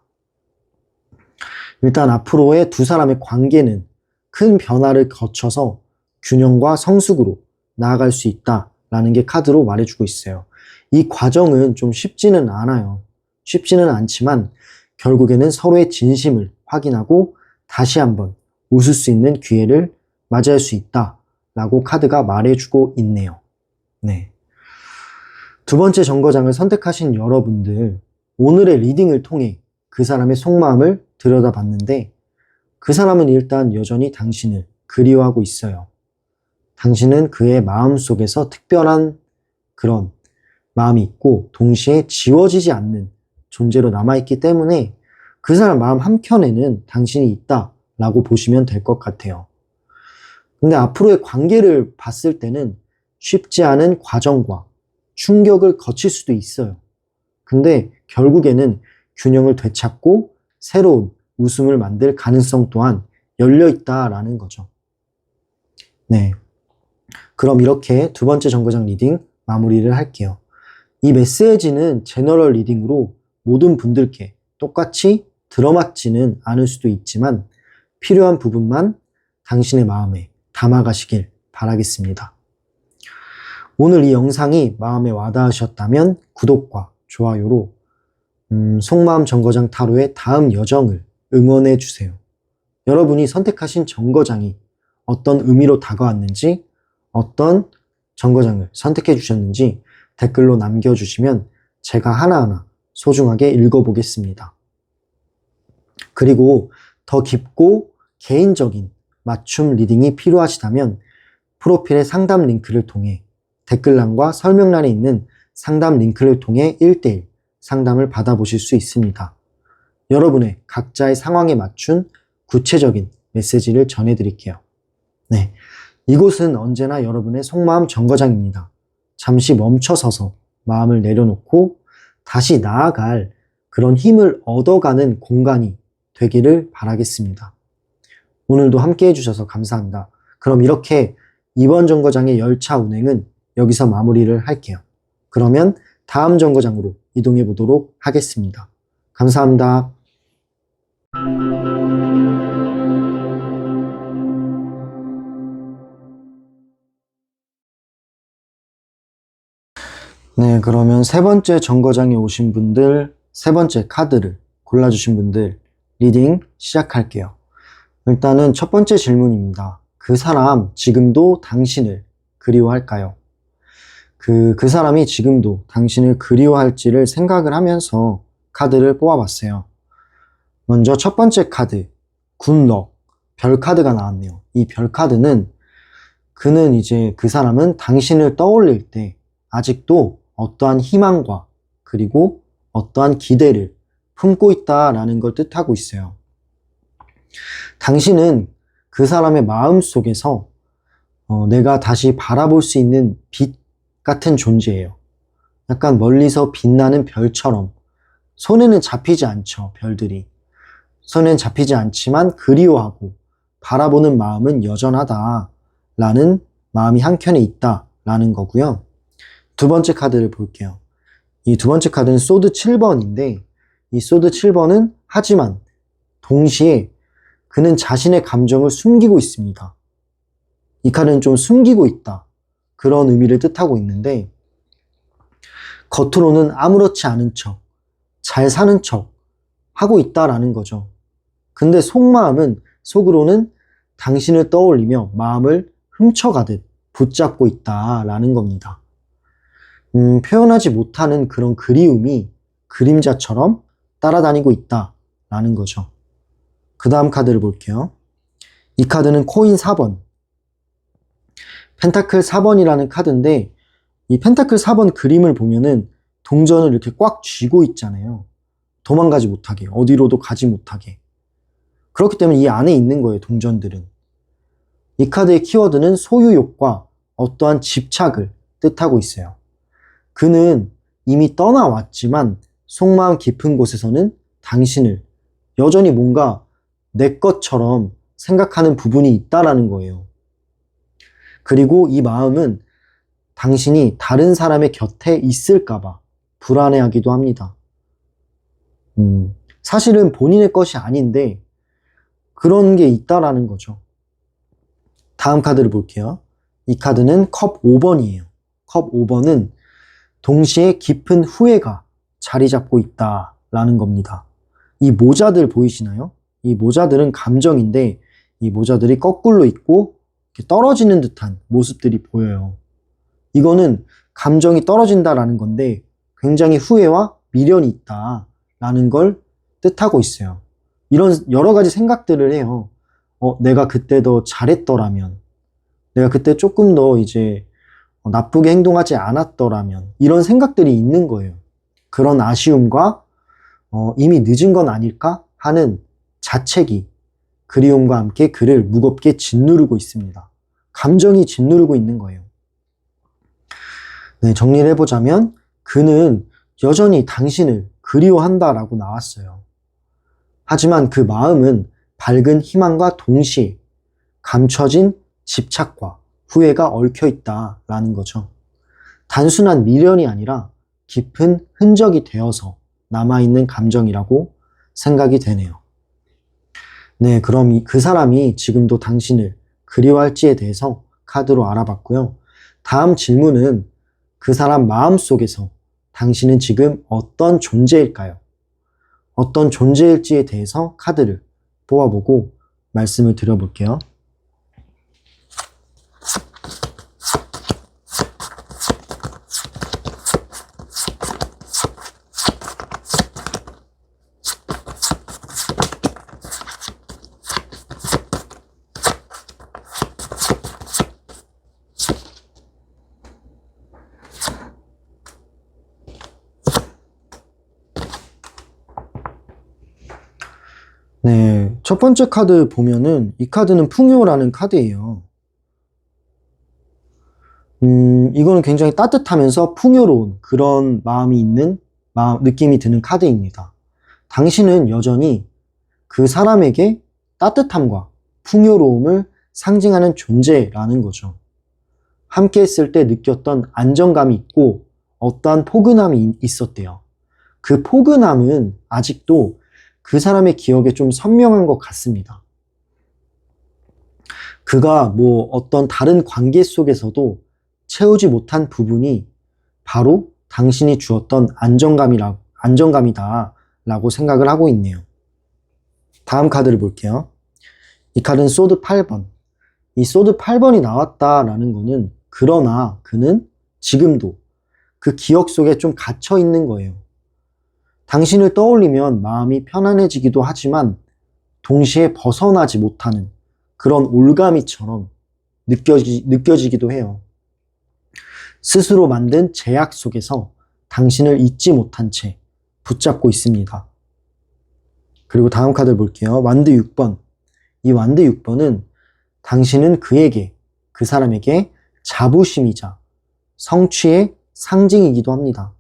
일단 앞으로의 두 사람의 관계는 큰 변화를 거쳐서 균형과 성숙으로 나아갈 수 있다라는 게 카드로 말해주고 있어요. 이 과정은 좀 쉽지는 않아요. 쉽지는 않지만 결국에는 서로의 진심을 확인하고 다시 한번 웃을 수 있는 기회를 맞이할 수 있다라고 카드가 말해주고 있네요. 네. 두 번째 정거장을 선택하신 여러분들, 오늘의 리딩을 통해 그 사람의 속마음을 들여다봤는데 그 사람은 일단 여전히 당신을 그리워하고 있어요. 당신은 그의 마음속에서 특별한 그런 마음이 있고 동시에 지워지지 않는 존재로 남아있기 때문에 그 사람 마음 한켠에는 당신이 있다라고 보시면 될 것 같아요. 근데 앞으로의 관계를 봤을 때는 쉽지 않은 과정과 충격을 거칠 수도 있어요. 근데 결국에는 균형을 되찾고 새로운 웃음을 만들 가능성 또한 열려 있다라는 거죠. 네. 그럼 이렇게 두 번째 정거장 리딩 마무리를 할게요. 이 메시지는 제너럴 리딩으로 모든 분들께 똑같이 들어맞지는 않을 수도 있지만 필요한 부분만 당신의 마음에 담아가시길 바라겠습니다. 오늘 이 영상이 마음에 와닿으셨다면 구독과 좋아요로 속마음 정거장 타로의 다음 여정을 응원해 주세요. 여러분이 선택하신 정거장이 어떤 의미로 다가왔는지, 어떤 정거장을 선택해 주셨는지 댓글로 남겨주시면 제가 하나하나 소중하게 읽어보겠습니다. 그리고 더 깊고 개인적인 맞춤 리딩이 필요하시다면 프로필의 상담 링크를 통해 댓글란과 설명란에 있는 상담 링크를 통해 1:1 상담을 받아보실 수 있습니다. 여러분의 각자의 상황에 맞춘 구체적인 메시지를 전해드릴게요. 네, 이곳은 언제나 여러분의 속마음 정거장입니다. 잠시 멈춰서서 마음을 내려놓고 다시 나아갈 그런 힘을 얻어가는 공간이 되기를 바라겠습니다. 오늘도 함께 해주셔서 감사합니다. 그럼 이렇게 이번 정거장의 열차 운행은 여기서 마무리를 할게요. 그러면 다음 정거장으로 이동해 보도록 하겠습니다. 감사합니다. 네, 그러면 세 번째 정거장에 오신 분들, 세 번째 카드를 골라주신 분들 리딩 시작할게요. 일단은 첫 번째 질문입니다. 그 사람 지금도 당신을 그리워할까요? 그 사람이 지금도 당신을 그리워할지를 생각을 하면서 카드를 뽑아봤어요. 먼저 첫 번째 카드, 굿럭, 별 카드가 나왔네요. 이 별 카드는 그는 이제 그 사람은 당신을 떠올릴 때 아직도 어떠한 희망과 그리고 어떠한 기대를 품고 있다라는 걸 뜻하고 있어요. 당신은 그 사람의 마음 속에서 내가 다시 바라볼 수 있는 빛 같은 존재예요. 약간 멀리서 빛나는 별처럼 손에는 잡히지 않죠, 별들이. 손에는 잡히지 않지만 그리워하고 바라보는 마음은 여전하다라는 마음이 한켠에 있다라는 거고요. 두 번째 카드를 볼게요. 이 두 번째 카드는 소드 7번인데 이 소드 7번은 하지만 동시에 그는 자신의 감정을 숨기고 있습니다. 이 카드는 좀 숨기고 있다. 그런 의미를 뜻하고 있는데 겉으로는 아무렇지 않은 척, 잘 사는 척 하고 있다라는 거죠. 근데 속으로는 당신을 떠올리며 마음을 훔쳐가듯 붙잡고 있다라는 겁니다. 표현하지 못하는 그런 그리움이 그림자처럼 따라다니고 있다라는 거죠. 그 다음 카드를 볼게요. 이 카드는 코인 4번. 펜타클 4번이라는 카드인데 이 펜타클 4번 그림을 보면은 동전을 이렇게 꽉 쥐고 있잖아요. 도망가지 못하게, 어디로도 가지 못하게. 그렇기 때문에 이 안에 있는 거예요, 동전들은. 이 카드의 키워드는 소유욕과 어떠한 집착을 뜻하고 있어요. 그는 이미 떠나왔지만 속마음 깊은 곳에서는 당신을 여전히 뭔가 내 것처럼 생각하는 부분이 있다라는 거예요. 그리고 이 마음은 당신이 다른 사람의 곁에 있을까봐 불안해하기도 합니다. 사실은 본인의 것이 아닌데 그런 게 있다라는 거죠. 다음 카드를 볼게요. 이 카드는 컵 5번이에요. 컵 5번은 동시에 깊은 후회가 자리 잡고 있다라는 겁니다. 이 모자들 보이시나요? 이 모자들은 감정인데 이 모자들이 거꾸로 있고 이렇게 떨어지는 듯한 모습들이 보여요. 이거는 감정이 떨어진다라는 건데 굉장히 후회와 미련이 있다라는 걸 뜻하고 있어요. 이런 여러 가지 생각들을 해요. 내가 그때 더 잘했더라면, 내가 그때 조금 더 이제 나쁘게 행동하지 않았더라면, 이런 생각들이 있는 거예요. 그런 아쉬움과 이미 늦은 건 아닐까 하는 자책이 그리움과 함께 그를 무겁게 짓누르고 있습니다. 감정이 짓누르고 있는 거예요. 네, 정리를 해보자면 그는 여전히 당신을 그리워한다라고 나왔어요. 하지만 그 마음은 밝은 희망과 동시에 감춰진 집착과 후회가 얽혀 있다라는 거죠. 단순한 미련이 아니라 깊은 흔적이 되어서 남아있는 감정이라고 생각이 되네요. 네, 그럼 그 사람이 지금도 당신을 그리워할지에 대해서 카드로 알아봤고요. 다음 질문은 그 사람 마음속에서 당신은 지금 어떤 존재일까요? 어떤 존재일지에 대해서 카드를 뽑아보고 말씀을 드려볼게요. 네, 첫 번째 카드 보면은 이 카드는 풍요라는 카드예요. 이거는 굉장히 따뜻하면서 풍요로운 그런 마음이 있는 느낌이 드는 카드입니다. 당신은 여전히 그 사람에게 따뜻함과 풍요로움을 상징하는 존재라는 거죠. 함께 했을 때 느꼈던 안정감이 있고 어떠한 포근함이 있었대요. 그 포근함은 아직도 그 사람의 기억에 좀 선명한 것 같습니다. 그가 어떤 다른 관계 속에서도 채우지 못한 부분이 바로 당신이 주었던 안정감이다라고 생각을 하고 있네요. 다음 카드를 볼게요. 이 카드는 소드 8번. 이 소드 8번이 나왔다라는 거는 그러나 그는 지금도 그 기억 속에 좀 갇혀 있는 거예요. 당신을 떠올리면 마음이 편안해지기도 하지만 동시에 벗어나지 못하는 그런 올가미처럼 느껴지기도 해요. 스스로 만든 제약 속에서 당신을 잊지 못한 채 붙잡고 있습니다. 그리고 다음 카드를 볼게요. 완드 6번. 이 완드 6번은 당신은 그 사람에게 자부심이자 성취의 상징이기도 합니다.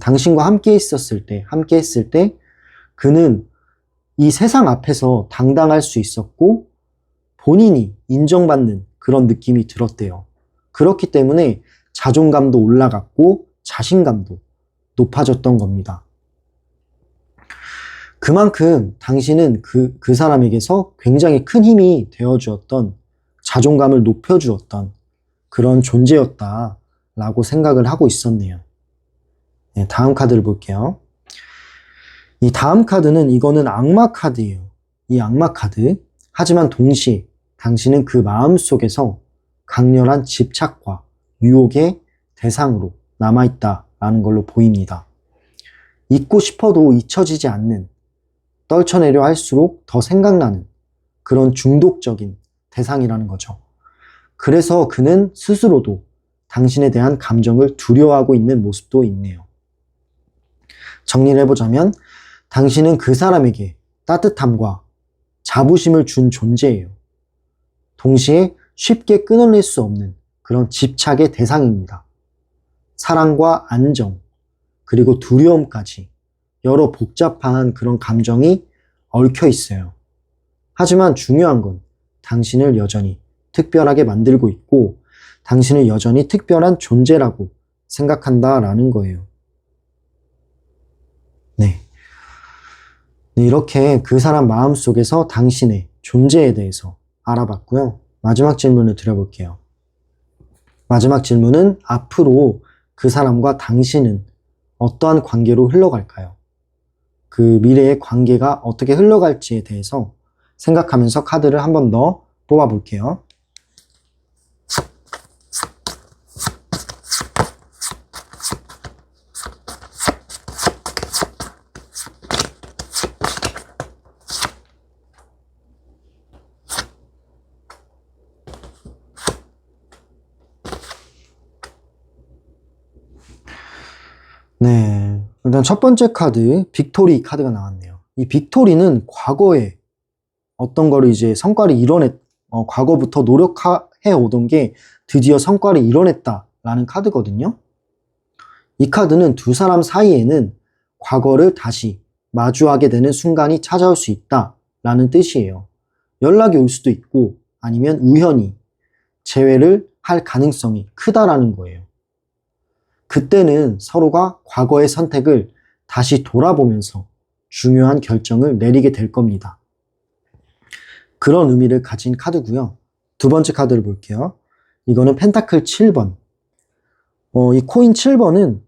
당신과 함께 했을 때 그는 이 세상 앞에서 당당할 수 있었고 본인이 인정받는 그런 느낌이 들었대요. 그렇기 때문에 자존감도 올라갔고 자신감도 높아졌던 겁니다. 그만큼 당신은 그 사람에게서 굉장히 큰 힘이 되어주었던, 자존감을 높여주었던 그런 존재였다라고 생각을 하고 있었네요. 네, 다음 카드를 볼게요. 이 다음 카드는 이거는 악마 카드예요. 이 악마 카드. 하지만 동시에 당신은 그 마음 속에서 강렬한 집착과 유혹의 대상으로 남아있다라는 걸로 보입니다. 잊고 싶어도 잊혀지지 않는, 떨쳐내려 할수록 더 생각나는 그런 중독적인 대상이라는 거죠. 그래서 그는 스스로도 당신에 대한 감정을 두려워하고 있는 모습도 있네요. 정리를 해보자면 당신은 그 사람에게 따뜻함과 자부심을 준 존재예요. 동시에 쉽게 끊어낼 수 없는 그런 집착의 대상입니다. 사랑과 안정, 그리고 두려움까지 여러 복잡한 그런 감정이 얽혀 있어요. 하지만 중요한 건 당신을 여전히 특별하게 만들고 있고 당신을 여전히 특별한 존재라고 생각한다라는 거예요. 네. 이렇게 그 사람 마음속에서 당신의 존재에 대해서 알아봤고요. 마지막 질문을 드려볼게요. 마지막 질문은 앞으로 그 사람과 당신은 어떠한 관계로 흘러갈까요? 그 미래의 관계가 어떻게 흘러갈지에 대해서 생각하면서 카드를 한 번 더 뽑아볼게요. 네, 일단 첫 번째 카드, 빅토리 카드가 나왔네요. 이 빅토리는 과거에 어떤 거를 이제 성과를 과거부터 노력해 오던 게 드디어 성과를 이뤄냈다라는 카드거든요. 이 카드는 두 사람 사이에는 과거를 다시 마주하게 되는 순간이 찾아올 수 있다라는 뜻이에요. 연락이 올 수도 있고 아니면 우연히 재회를 할 가능성이 크다라는 거예요. 그때는 서로가 과거의 선택을 다시 돌아보면서 중요한 결정을 내리게 될 겁니다. 그런 의미를 가진 카드고요. 두 번째 카드를 볼게요. 이거는 펜타클 7번. 이 코인 7번은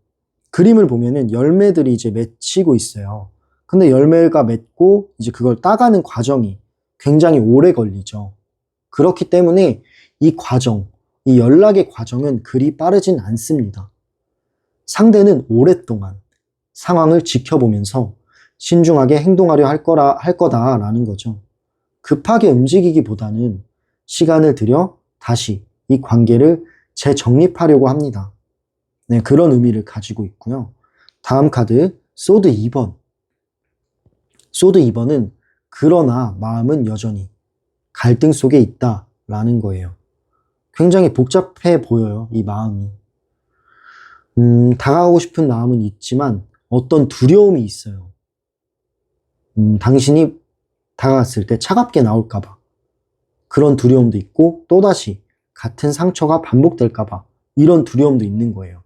그림을 보면은 열매들이 이제 맺히고 있어요. 근데 열매가 맺고 이제 그걸 따가는 과정이 굉장히 오래 걸리죠. 그렇기 때문에 이 과정, 이 연락의 과정은 그리 빠르진 않습니다. 상대는 오랫동안 상황을 지켜보면서 신중하게 행동하려 할 거다라는 거죠. 급하게 움직이기보다는 시간을 들여 다시 이 관계를 재정립하려고 합니다. 네, 그런 의미를 가지고 있고요. 다음 카드, 소드 2번. 소드 2번은 그러나 마음은 여전히 갈등 속에 있다라는 거예요. 굉장히 복잡해 보여요, 이 마음이. 다가가고 싶은 마음은 있지만 어떤 두려움이 있어요. 당신이 다가갔을 때 차갑게 나올까봐 그런 두려움도 있고 또다시 같은 상처가 반복될까봐 이런 두려움도 있는 거예요.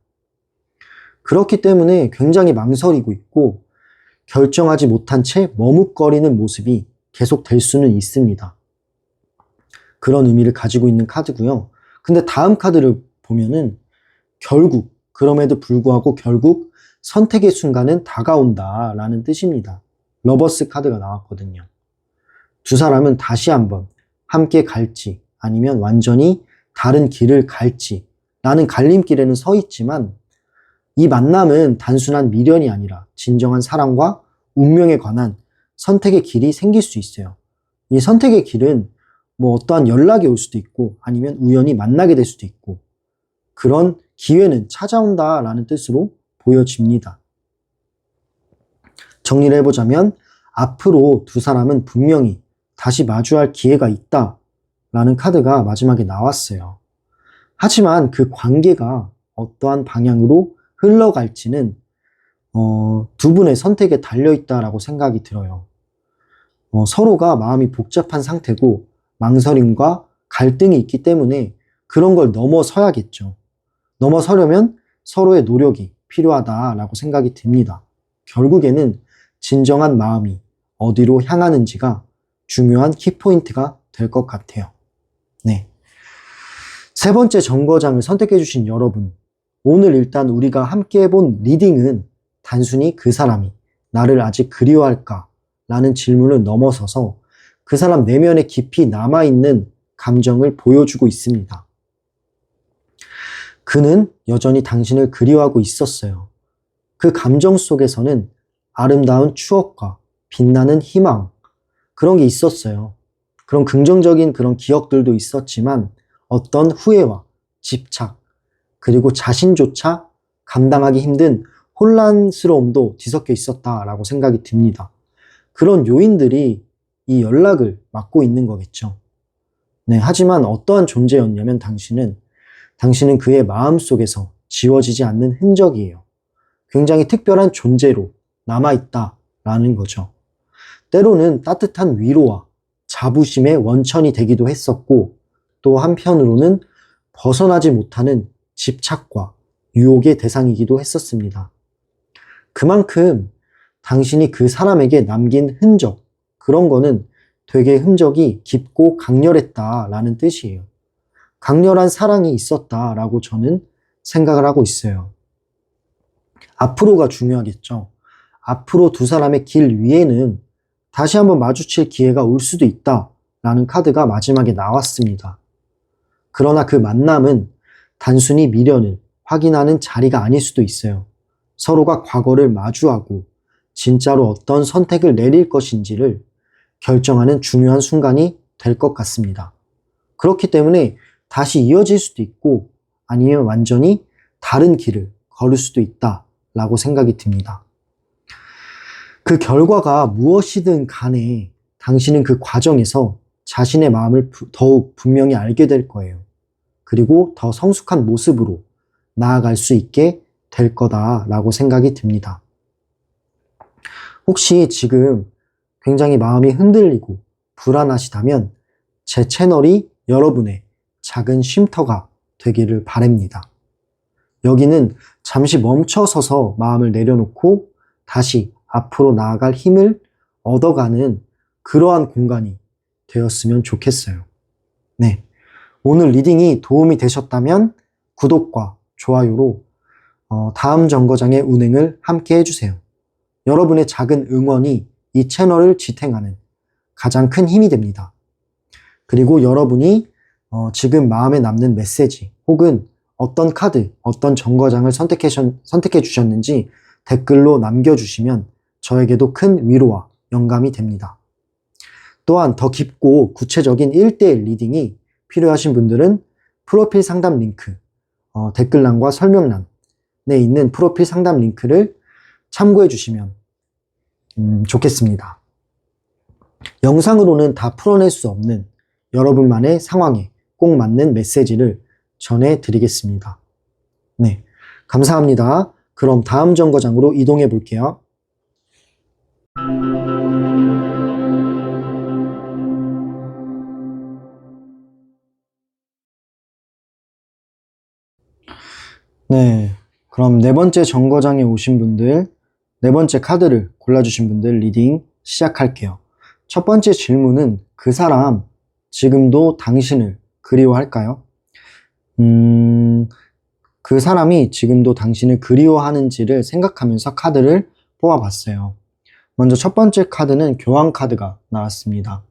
그렇기 때문에 굉장히 망설이고 있고 결정하지 못한 채 머뭇거리는 모습이 계속될 수는 있습니다. 그런 의미를 가지고 있는 카드고요. 근데 다음 카드를 보면은 그럼에도 불구하고 결국 선택의 순간은 다가온다라는 뜻입니다. 러버스 카드가 나왔거든요. 두 사람은 다시 한번 함께 갈지 아니면 완전히 다른 길을 갈지 라는 갈림길에는 서 있지만 이 만남은 단순한 미련이 아니라 진정한 사랑과 운명에 관한 선택의 길이 생길 수 있어요. 이 선택의 길은 어떠한 연락이 올 수도 있고 아니면 우연히 만나게 될 수도 있고 그런 기회는 찾아온다라는 뜻으로 보여집니다. 정리를 해보자면 앞으로 두 사람은 분명히 다시 마주할 기회가 있다라는 카드가 마지막에 나왔어요. 하지만 그 관계가 어떠한 방향으로 흘러갈지는 두 분의 선택에 달려있다라고 생각이 들어요. 서로가 마음이 복잡한 상태고 망설임과 갈등이 있기 때문에 그런 걸 넘어서야겠죠. 넘어서려면 서로의 노력이 필요하다라고 생각이 듭니다. 결국에는 진정한 마음이 어디로 향하는지가 중요한 키포인트가 될 것 같아요. 네. 세 번째 정거장을 선택해 주신 여러분, 오늘 일단 우리가 함께 해본 리딩은 단순히 그 사람이 나를 아직 그리워할까? 라는 질문을 넘어서서 그 사람 내면에 깊이 남아있는 감정을 보여주고 있습니다. 그는 여전히 당신을 그리워하고 있었어요. 그 감정 속에서는 아름다운 추억과 빛나는 희망, 그런 게 있었어요. 그런 긍정적인 그런 기억들도 있었지만 어떤 후회와 집착, 그리고 자신조차 감당하기 힘든 혼란스러움도 뒤섞여 있었다라고 생각이 듭니다. 그런 요인들이 이 연락을 막고 있는 거겠죠. 네, 하지만 어떠한 존재였냐면 당신은 그의 마음 속에서 지워지지 않는 흔적이에요. 굉장히 특별한 존재로 남아있다라는 거죠. 때로는 따뜻한 위로와 자부심의 원천이 되기도 했었고, 또 한편으로는 벗어나지 못하는 집착과 유혹의 대상이기도 했었습니다. 그만큼 당신이 그 사람에게 남긴 흔적, 그런 거는 되게 흔적이 깊고 강렬했다라는 뜻이에요. 강렬한 사랑이 있었다라고 저는 생각을 하고 있어요. 앞으로가 중요하겠죠. 앞으로 두 사람의 길 위에는 다시 한번 마주칠 기회가 올 수도 있다라는 카드가 마지막에 나왔습니다. 그러나 그 만남은 단순히 미련을 확인하는 자리가 아닐 수도 있어요. 서로가 과거를 마주하고 진짜로 어떤 선택을 내릴 것인지를 결정하는 중요한 순간이 될 것 같습니다. 그렇기 때문에 다시 이어질 수도 있고 아니면 완전히 다른 길을 걸을 수도 있다라고 생각이 듭니다. 그 결과가 무엇이든 간에 당신은 그 과정에서 자신의 마음을 더욱 분명히 알게 될 거예요. 그리고 더 성숙한 모습으로 나아갈 수 있게 될 거다라고 생각이 듭니다. 혹시 지금 굉장히 마음이 흔들리고 불안하시다면 제 채널이 여러분의 작은 쉼터가 되기를 바랍니다. 여기는 잠시 멈춰서서 마음을 내려놓고 다시 앞으로 나아갈 힘을 얻어가는 그러한 공간이 되었으면 좋겠어요. 네. 오늘 리딩이 도움이 되셨다면 구독과 좋아요로 다음 정거장의 운행을 함께 해주세요. 여러분의 작은 응원이 이 채널을 지탱하는 가장 큰 힘이 됩니다. 그리고 여러분이 지금 마음에 남는 메시지 혹은 어떤 카드, 어떤 정거장을 선택해 주셨는지 댓글로 남겨주시면 저에게도 큰 위로와 영감이 됩니다. 또한 더 깊고 구체적인 1:1 리딩이 필요하신 분들은 프로필 상담 링크, 댓글란과 설명란에 있는 프로필 상담 링크를 참고해 주시면 좋겠습니다. 영상으로는 다 풀어낼 수 없는 여러분만의 상황에 꼭 맞는 메시지를 전해드리겠습니다. 네, 감사합니다. 그럼 다음 정거장으로 이동해 볼게요. 네, 그럼 네 번째 정거장에 오신 분들, 네 번째 카드를 골라주신 분들 리딩 시작할게요. 첫 번째 질문은 그 사람 지금도 당신을 그리워할까요? 그 사람이 지금도 당신을 그리워하는지를 생각하면서 카드를 뽑아봤어요. 먼저 첫 번째 카드는 교환 카드가 나왔습니다.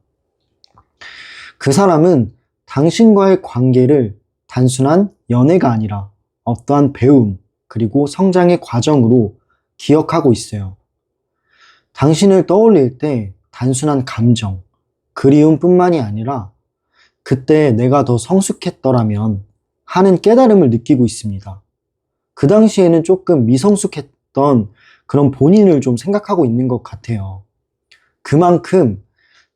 그 사람은 당신과의 관계를 단순한 연애가 아니라 어떠한 배움 그리고 성장의 과정으로 기억하고 있어요. 당신을 떠올릴 때 단순한 감정, 그리움뿐만이 아니라 그때 내가 더 성숙했더라면 하는 깨달음을 느끼고 있습니다. 그 당시에는 조금 미성숙했던 그런 본인을 좀 생각하고 있는 것 같아요. 그만큼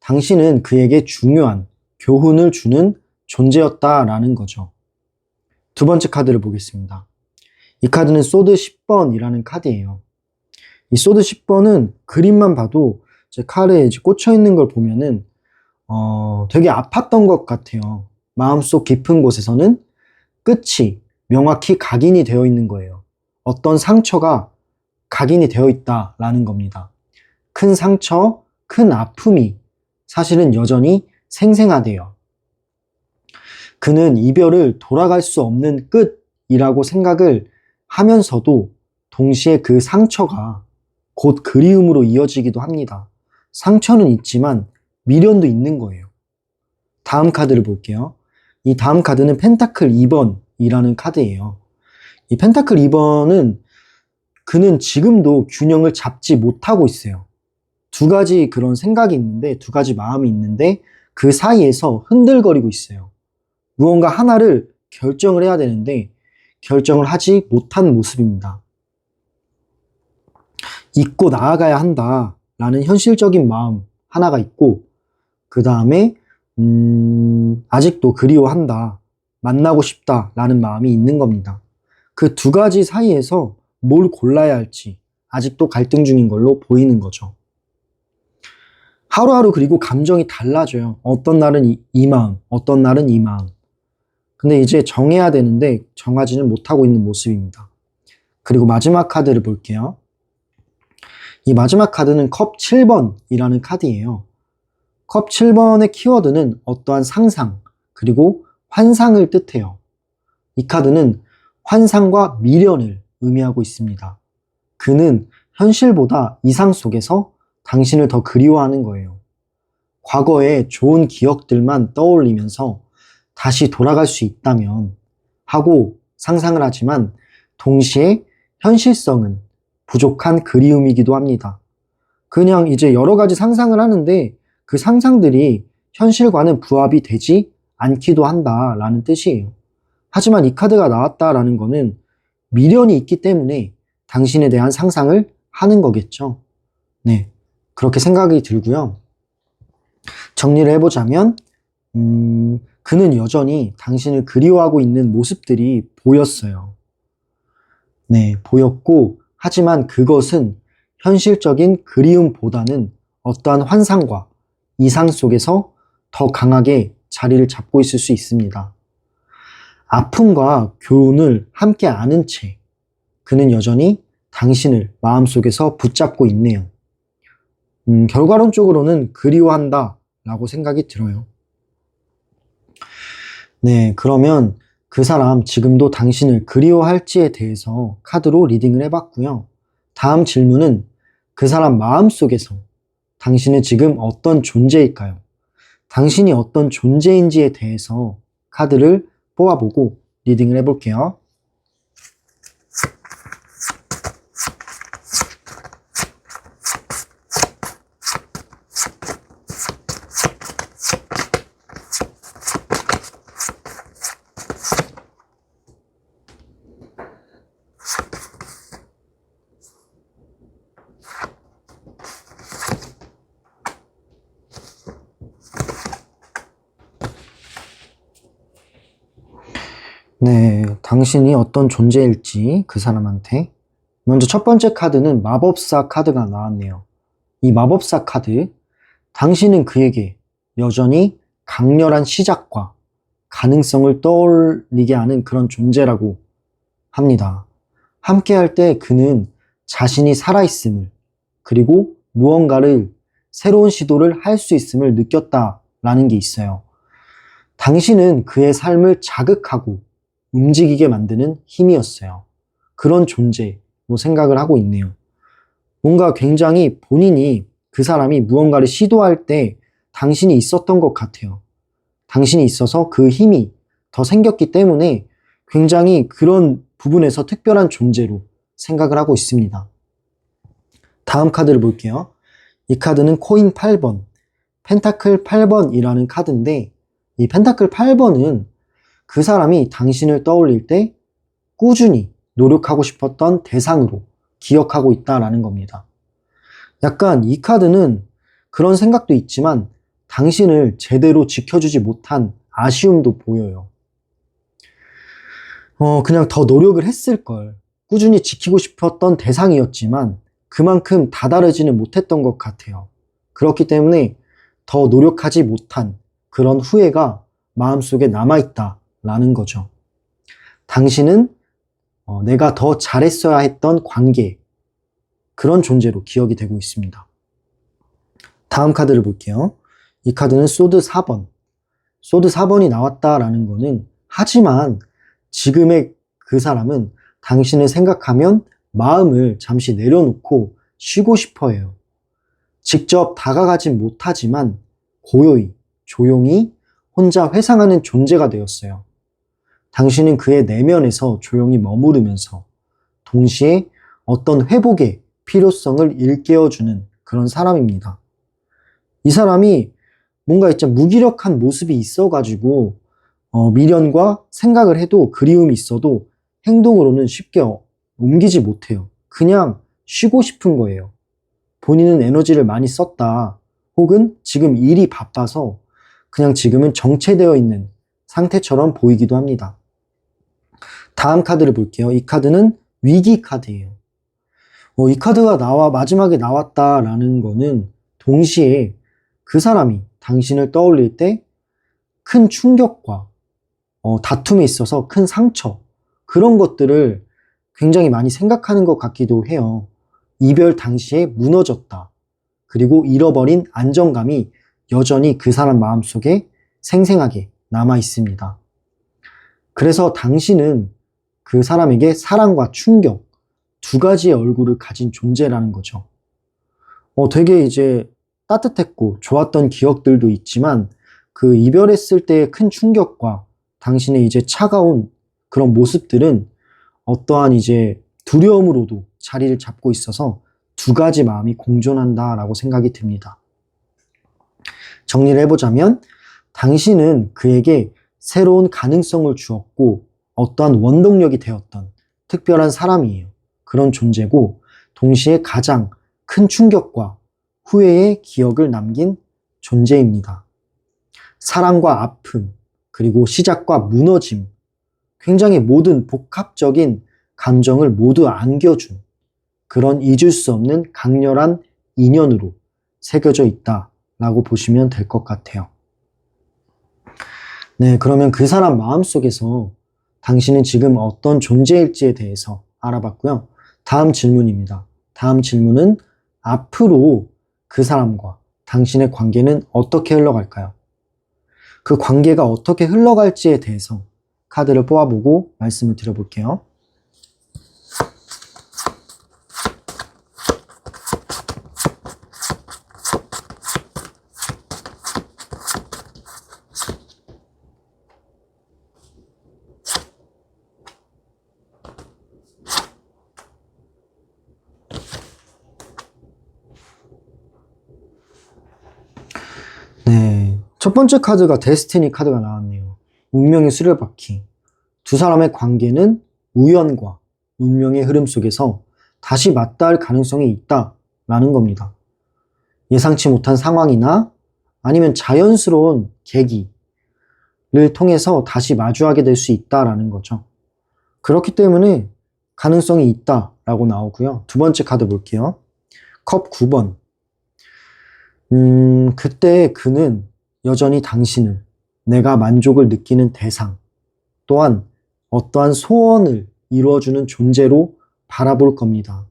당신은 그에게 중요한 교훈을 주는 존재였다라는 거죠. 두 번째 카드를 보겠습니다. 이 카드는 소드 10번이라는 카드예요. 이 소드 10번은 그림만 봐도 제 칼에 꽂혀 있는 걸 보면은 되게 아팠던 것 같아요. 마음속 깊은 곳에서는 끝이 명확히 각인이 되어 있는 거예요. 어떤 상처가 각인이 되어 있다라는 겁니다. 큰 상처, 큰 아픔이 사실은 여전히 생생하대요. 그는 이별을 돌아갈 수 없는 끝이라고 생각을 하면서도 동시에 그 상처가 곧 그리움으로 이어지기도 합니다. 상처는 있지만 미련도 있는 거예요. 다음 카드를 볼게요. 이 다음 카드는 펜타클 2번이라는 카드예요. 이 펜타클 2번은 그는 지금도 균형을 잡지 못하고 있어요. 두 가지 그런 생각이 있는데, 두 가지 마음이 있는데 그 사이에서 흔들거리고 있어요. 무언가 하나를 결정을 해야 되는데 결정을 하지 못한 모습입니다. 잊고 나아가야 한다라는 현실적인 마음 하나가 있고, 그 다음에 아직도 그리워한다, 만나고 싶다 라는 마음이 있는 겁니다. 그 두 가지 사이에서 뭘 골라야 할지 아직도 갈등 중인 걸로 보이는 거죠. 하루하루 그리고 감정이 달라져요. 어떤 날은 이 마음, 어떤 날은 이 마음. 근데 이제 정해야 되는데 정하지는 못하고 있는 모습입니다. 그리고 마지막 카드를 볼게요. 이 마지막 카드는 컵 7번이라는 카드예요. 컵 7번의 키워드는 어떠한 상상, 그리고 환상을 뜻해요. 이 카드는 환상과 미련을 의미하고 있습니다. 그는 현실보다 이상 속에서 당신을 더 그리워하는 거예요. 과거의 좋은 기억들만 떠올리면서 다시 돌아갈 수 있다면 하고 상상을 하지만 동시에 현실성은 부족한 그리움이기도 합니다. 그냥 이제 여러 가지 상상을 하는데 그 상상들이 현실과는 부합이 되지 않기도 한다라는 뜻이에요. 하지만 이 카드가 나왔다라는 거는 미련이 있기 때문에 당신에 대한 상상을 하는 거겠죠. 네, 그렇게 생각이 들고요. 정리를 해보자면 그는 여전히 당신을 그리워하고 있는 모습들이 보였어요. 네, 보였고 하지만 그것은 현실적인 그리움보다는 어떠한 환상과 이상 속에서 더 강하게 자리를 잡고 있을 수 있습니다. 아픔과 교훈을 함께 아는 채 그는 여전히 당신을 마음속에서 붙잡고 있네요. 결과론적으로는 그리워한다 라고 생각이 들어요. 네, 그러면 그 사람 지금도 당신을 그리워할지에 대해서 카드로 리딩을 해봤고요. 다음 질문은 그 사람 마음속에서 당신은 지금 어떤 존재일까요? 당신이 어떤 존재인지에 대해서 카드를 뽑아보고 리딩을 해볼게요. 네, 당신이 어떤 존재일지 그 사람한테. 먼저 첫 번째 카드는 마법사 카드가 나왔네요. 이 마법사 카드, 당신은 그에게 여전히 강렬한 시작과 가능성을 떠올리게 하는 그런 존재라고 합니다. 함께 할 때 그는 자신이 살아있음을, 그리고 무언가를 새로운 시도를 할 수 있음을 느꼈다라는 게 있어요. 당신은 그의 삶을 자극하고 움직이게 만드는 힘이었어요. 그런 존재로 생각을 하고 있네요. 뭔가 굉장히 본인이 그 사람이 무언가를 시도할 때 당신이 있었던 것 같아요. 당신이 있어서 그 힘이 더 생겼기 때문에 굉장히 그런 부분에서 특별한 존재로 생각을 하고 있습니다. 다음 카드를 볼게요. 이 카드는 코인 8번, 펜타클 8번이라는 카드인데 이 펜타클 8번은 그 사람이 당신을 떠올릴 때 꾸준히 노력하고 싶었던 대상으로 기억하고 있다라는 겁니다. 약간 이 카드는 그런 생각도 있지만 당신을 제대로 지켜주지 못한 아쉬움도 보여요. 그냥 더 노력을 했을 걸. 꾸준히 지키고 싶었던 대상이었지만 그만큼 다다르지는 못했던 것 같아요. 그렇기 때문에 더 노력하지 못한 그런 후회가 마음속에 남아있다라는 거죠. 당신은 내가 더 잘했어야 했던 관계, 그런 존재로 기억이 되고 있습니다. 다음 카드를 볼게요. 이 카드는 소드 4번. 소드 4번이 나왔다라는 거는 하지만 지금의 그 사람은 당신을 생각하면 마음을 잠시 내려놓고 쉬고 싶어 해요. 직접 다가가진 못하지만 고요히, 조용히 혼자 회상하는 존재가 되었어요. 당신은 그의 내면에서 조용히 머무르면서 동시에 어떤 회복의 필요성을 일깨워주는 그런 사람입니다. 이 사람이 뭔가 진짜 무기력한 모습이 있어가지고 미련과 생각을 해도 그리움이 있어도 행동으로는 쉽게 옮기지 못해요. 그냥 쉬고 싶은 거예요. 본인은 에너지를 많이 썼다. 혹은 지금 일이 바빠서 그냥 지금은 정체되어 있는 상태처럼 보이기도 합니다. 다음 카드를 볼게요. 이 카드는 위기 카드예요. 이 카드가 마지막에 나왔다라는 거는 동시에 그 사람이 당신을 떠올릴 때 큰 충격과 다툼에 있어서 큰 상처, 그런 것들을 굉장히 많이 생각하는 것 같기도 해요. 이별 당시에 무너졌다. 그리고 잃어버린 안정감이 여전히 그 사람 마음속에 생생하게 남아 있습니다. 그래서 당신은 그 사람에게 사랑과 충격, 두 가지의 얼굴을 가진 존재라는 거죠. 되게 이제 따뜻했고 좋았던 기억들도 있지만 그 이별했을 때의 큰 충격과 당신의 이제 차가운 그런 모습들은 어떠한 이제 두려움으로도 자리를 잡고 있어서 두 가지 마음이 공존한다라고 생각이 듭니다. 정리를 해보자면 당신은 그에게 새로운 가능성을 주었고 어떠한 원동력이 되었던 특별한 사람이에요. 그런 존재고 동시에 가장 큰 충격과 후회의 기억을 남긴 존재입니다. 사랑과 아픔, 그리고 시작과 무너짐, 굉장히 모든 복합적인 감정을 모두 안겨준 그런 잊을 수 없는 강렬한 인연으로 새겨져 있다라고 보시면 될 것 같아요. 네, 그러면 그 사람 마음속에서 당신은 지금 어떤 존재일지에 대해서 알아봤고요. 다음 질문입니다. 다음 질문은 앞으로 그 사람과 당신의 관계는 어떻게 흘러갈까요? 그 관계가 어떻게 흘러갈지에 대해서 카드를 뽑아보고 말씀을 드려볼게요. 네, 첫 번째 카드가 데스티니 카드가 나왔네요. 운명의 수레바퀴. 두 사람의 관계는 우연과 운명의 흐름 속에서 다시 맞닿을 가능성이 있다라는 겁니다. 예상치 못한 상황이나 아니면 자연스러운 계기를 통해서 다시 마주하게 될 수 있다라는 거죠. 그렇기 때문에 가능성이 있다라고 나오고요. 두 번째 카드 볼게요. 컵 9번. 그때 그는 여전히 당신을 내가 만족을 느끼는 대상 또한 어떠한 소원을 이루어주는 존재로 바라볼 겁니다.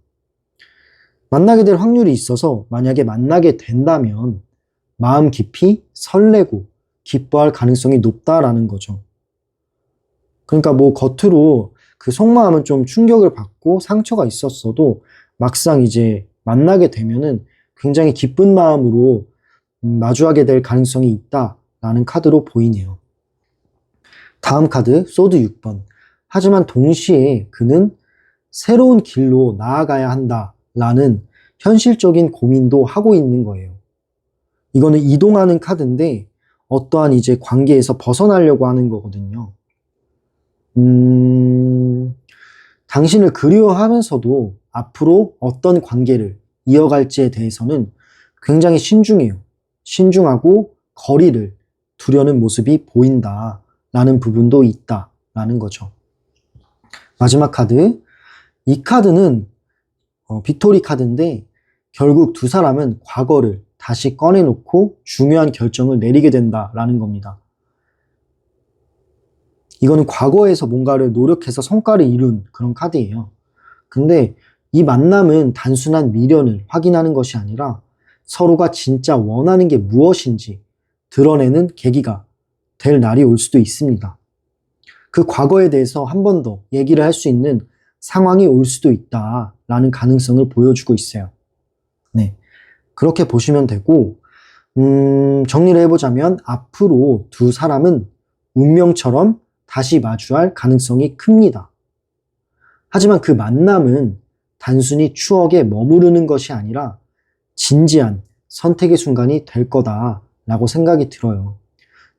만나게 될 확률이 있어서 만약에 만나게 된다면 마음 깊이 설레고 기뻐할 가능성이 높다라는 거죠. 그러니까 뭐 겉으로 그 속마음은 좀 충격을 받고 상처가 있었어도 막상 이제 만나게 되면은 굉장히 기쁜 마음으로 마주하게 될 가능성이 있다라는 카드로 보이네요. 다음 카드 소드 6번. 하지만 동시에 그는 새로운 길로 나아가야 한다라는 현실적인 고민도 하고 있는 거예요. 이거는 이동하는 카드인데 어떠한 이제 관계에서 벗어나려고 하는 거거든요. 당신을 그리워하면서도 앞으로 어떤 관계를 이어갈지에 대해서는 굉장히 신중해요. 신중하고 거리를 두려는 모습이 보인다라는 부분도 있다라는 거죠. 마지막 카드. 이 카드는 빅토리 카드인데 결국 두 사람은 과거를 다시 꺼내놓고 중요한 결정을 내리게 된다라는 겁니다. 이거는 과거에서 뭔가를 노력해서 성과를 이룬 그런 카드예요. 근데 이 만남은 단순한 미련을 확인하는 것이 아니라 서로가 진짜 원하는 게 무엇인지 드러내는 계기가 될 날이 올 수도 있습니다. 그 과거에 대해서 한 번 더 얘기를 할 수 있는 상황이 올 수도 있다라는 가능성을 보여주고 있어요. 네, 그렇게 보시면 되고 정리를 해보자면 앞으로 두 사람은 운명처럼 다시 마주할 가능성이 큽니다. 하지만 그 만남은 단순히 추억에 머무르는 것이 아니라 진지한 선택의 순간이 될 거다라고 생각이 들어요.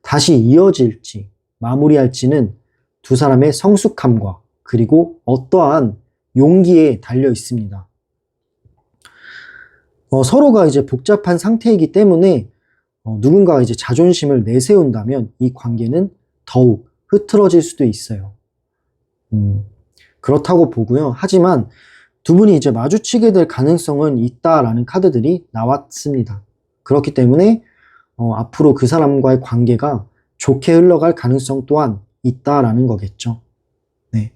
다시 이어질지 마무리할지는 두 사람의 성숙함과 그리고 어떠한 용기에 달려 있습니다. 서로가 이제 복잡한 상태이기 때문에 누군가가 이제 자존심을 내세운다면 이 관계는 더욱 흐트러질 수도 있어요. 그렇다고 보고요. 하지만 두 분이 이제 마주치게 될 가능성은 있다라는 카드들이 나왔습니다. 그렇기 때문에 앞으로 그 사람과의 관계가 좋게 흘러갈 가능성 또한 있다라는 거겠죠. 네.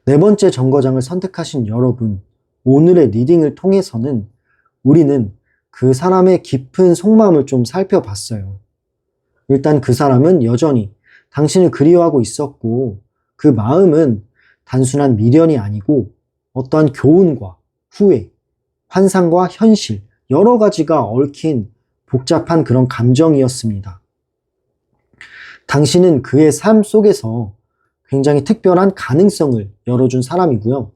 네 번째 정거장을 선택하신 여러분, 오늘의 리딩을 통해서는 우리는 그 사람의 깊은 속마음을 좀 살펴봤어요. 일단 그 사람은 여전히 당신을 그리워하고 있었고, 그 마음은 단순한 미련이 아니고 어떠한 교훈과 후회, 환상과 현실, 여러 가지가 얽힌 복잡한 그런 감정이었습니다. 당신은 그의 삶 속에서 굉장히 특별한 가능성을 열어준 사람이고요.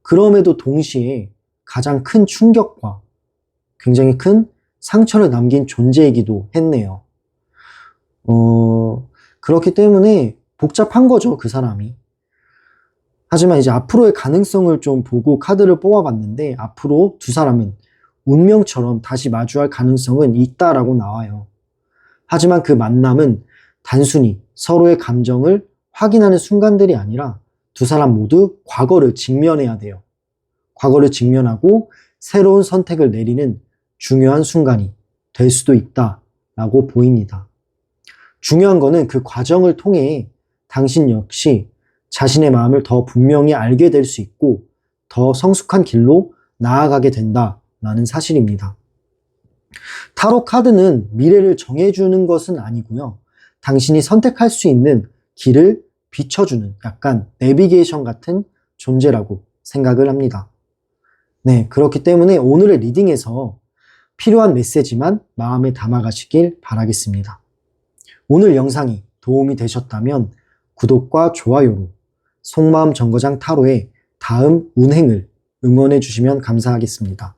그럼에도 동시에 가장 큰 충격과 굉장히 큰 상처를 남긴 존재이기도 했네요. 그렇기 때문에 복잡한 거죠, 그 사람이. 하지만 이제 앞으로의 가능성을 좀 보고 카드를 뽑아봤는데 앞으로 두 사람은 운명처럼 다시 마주할 가능성은 있다라고 나와요. 하지만 그 만남은 단순히 서로의 감정을 확인하는 순간들이 아니라 두 사람 모두 과거를 직면해야 돼요. 과거를 직면하고 새로운 선택을 내리는 중요한 순간이 될 수도 있다라고 보입니다. 중요한 거는 그 과정을 통해 당신 역시 자신의 마음을 더 분명히 알게 될 수 있고 더 성숙한 길로 나아가게 된다라는 사실입니다. 타로 카드는 미래를 정해주는 것은 아니고요. 당신이 선택할 수 있는 길을 비춰주는 약간 내비게이션 같은 존재라고 생각을 합니다. 네, 그렇기 때문에 오늘의 리딩에서 필요한 메시지만 마음에 담아가시길 바라겠습니다. 오늘 영상이 도움이 되셨다면 구독과 좋아요로 속마음 정거장 타로의 다음 운행을 응원해 주시면 감사하겠습니다.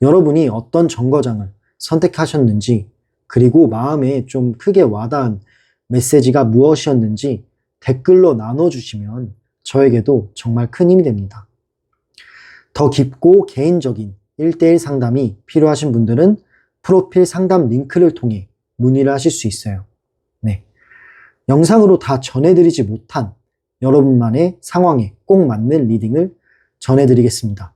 여러분이 어떤 정거장을 선택하셨는지 그리고 마음에 좀 크게 와닿은 메시지가 무엇이었는지 댓글로 나눠주시면 저에게도 정말 큰 힘이 됩니다. 더 깊고 개인적인 1대1 상담이 필요하신 분들은 프로필 상담 링크를 통해 문의를 하실 수 있어요. 네. 영상으로 다 전해드리지 못한 여러분만의 상황에 꼭 맞는 리딩을 전해드리겠습니다.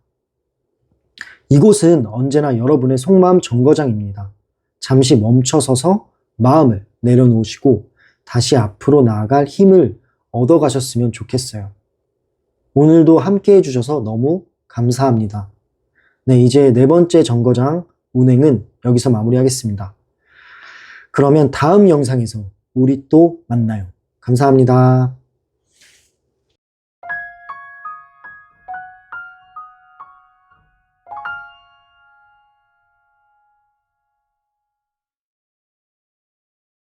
이곳은 언제나 여러분의 속마음 정거장입니다. 잠시 멈춰서서 마음을 내려놓으시고 다시 앞으로 나아갈 힘을 얻어가셨으면 좋겠어요. 오늘도 함께 해주셔서 너무 감사합니다. 네, 이제 네 번째 정거장 운행은 여기서 마무리하겠습니다. 그러면 다음 영상에서 우리 또 만나요. 감사합니다.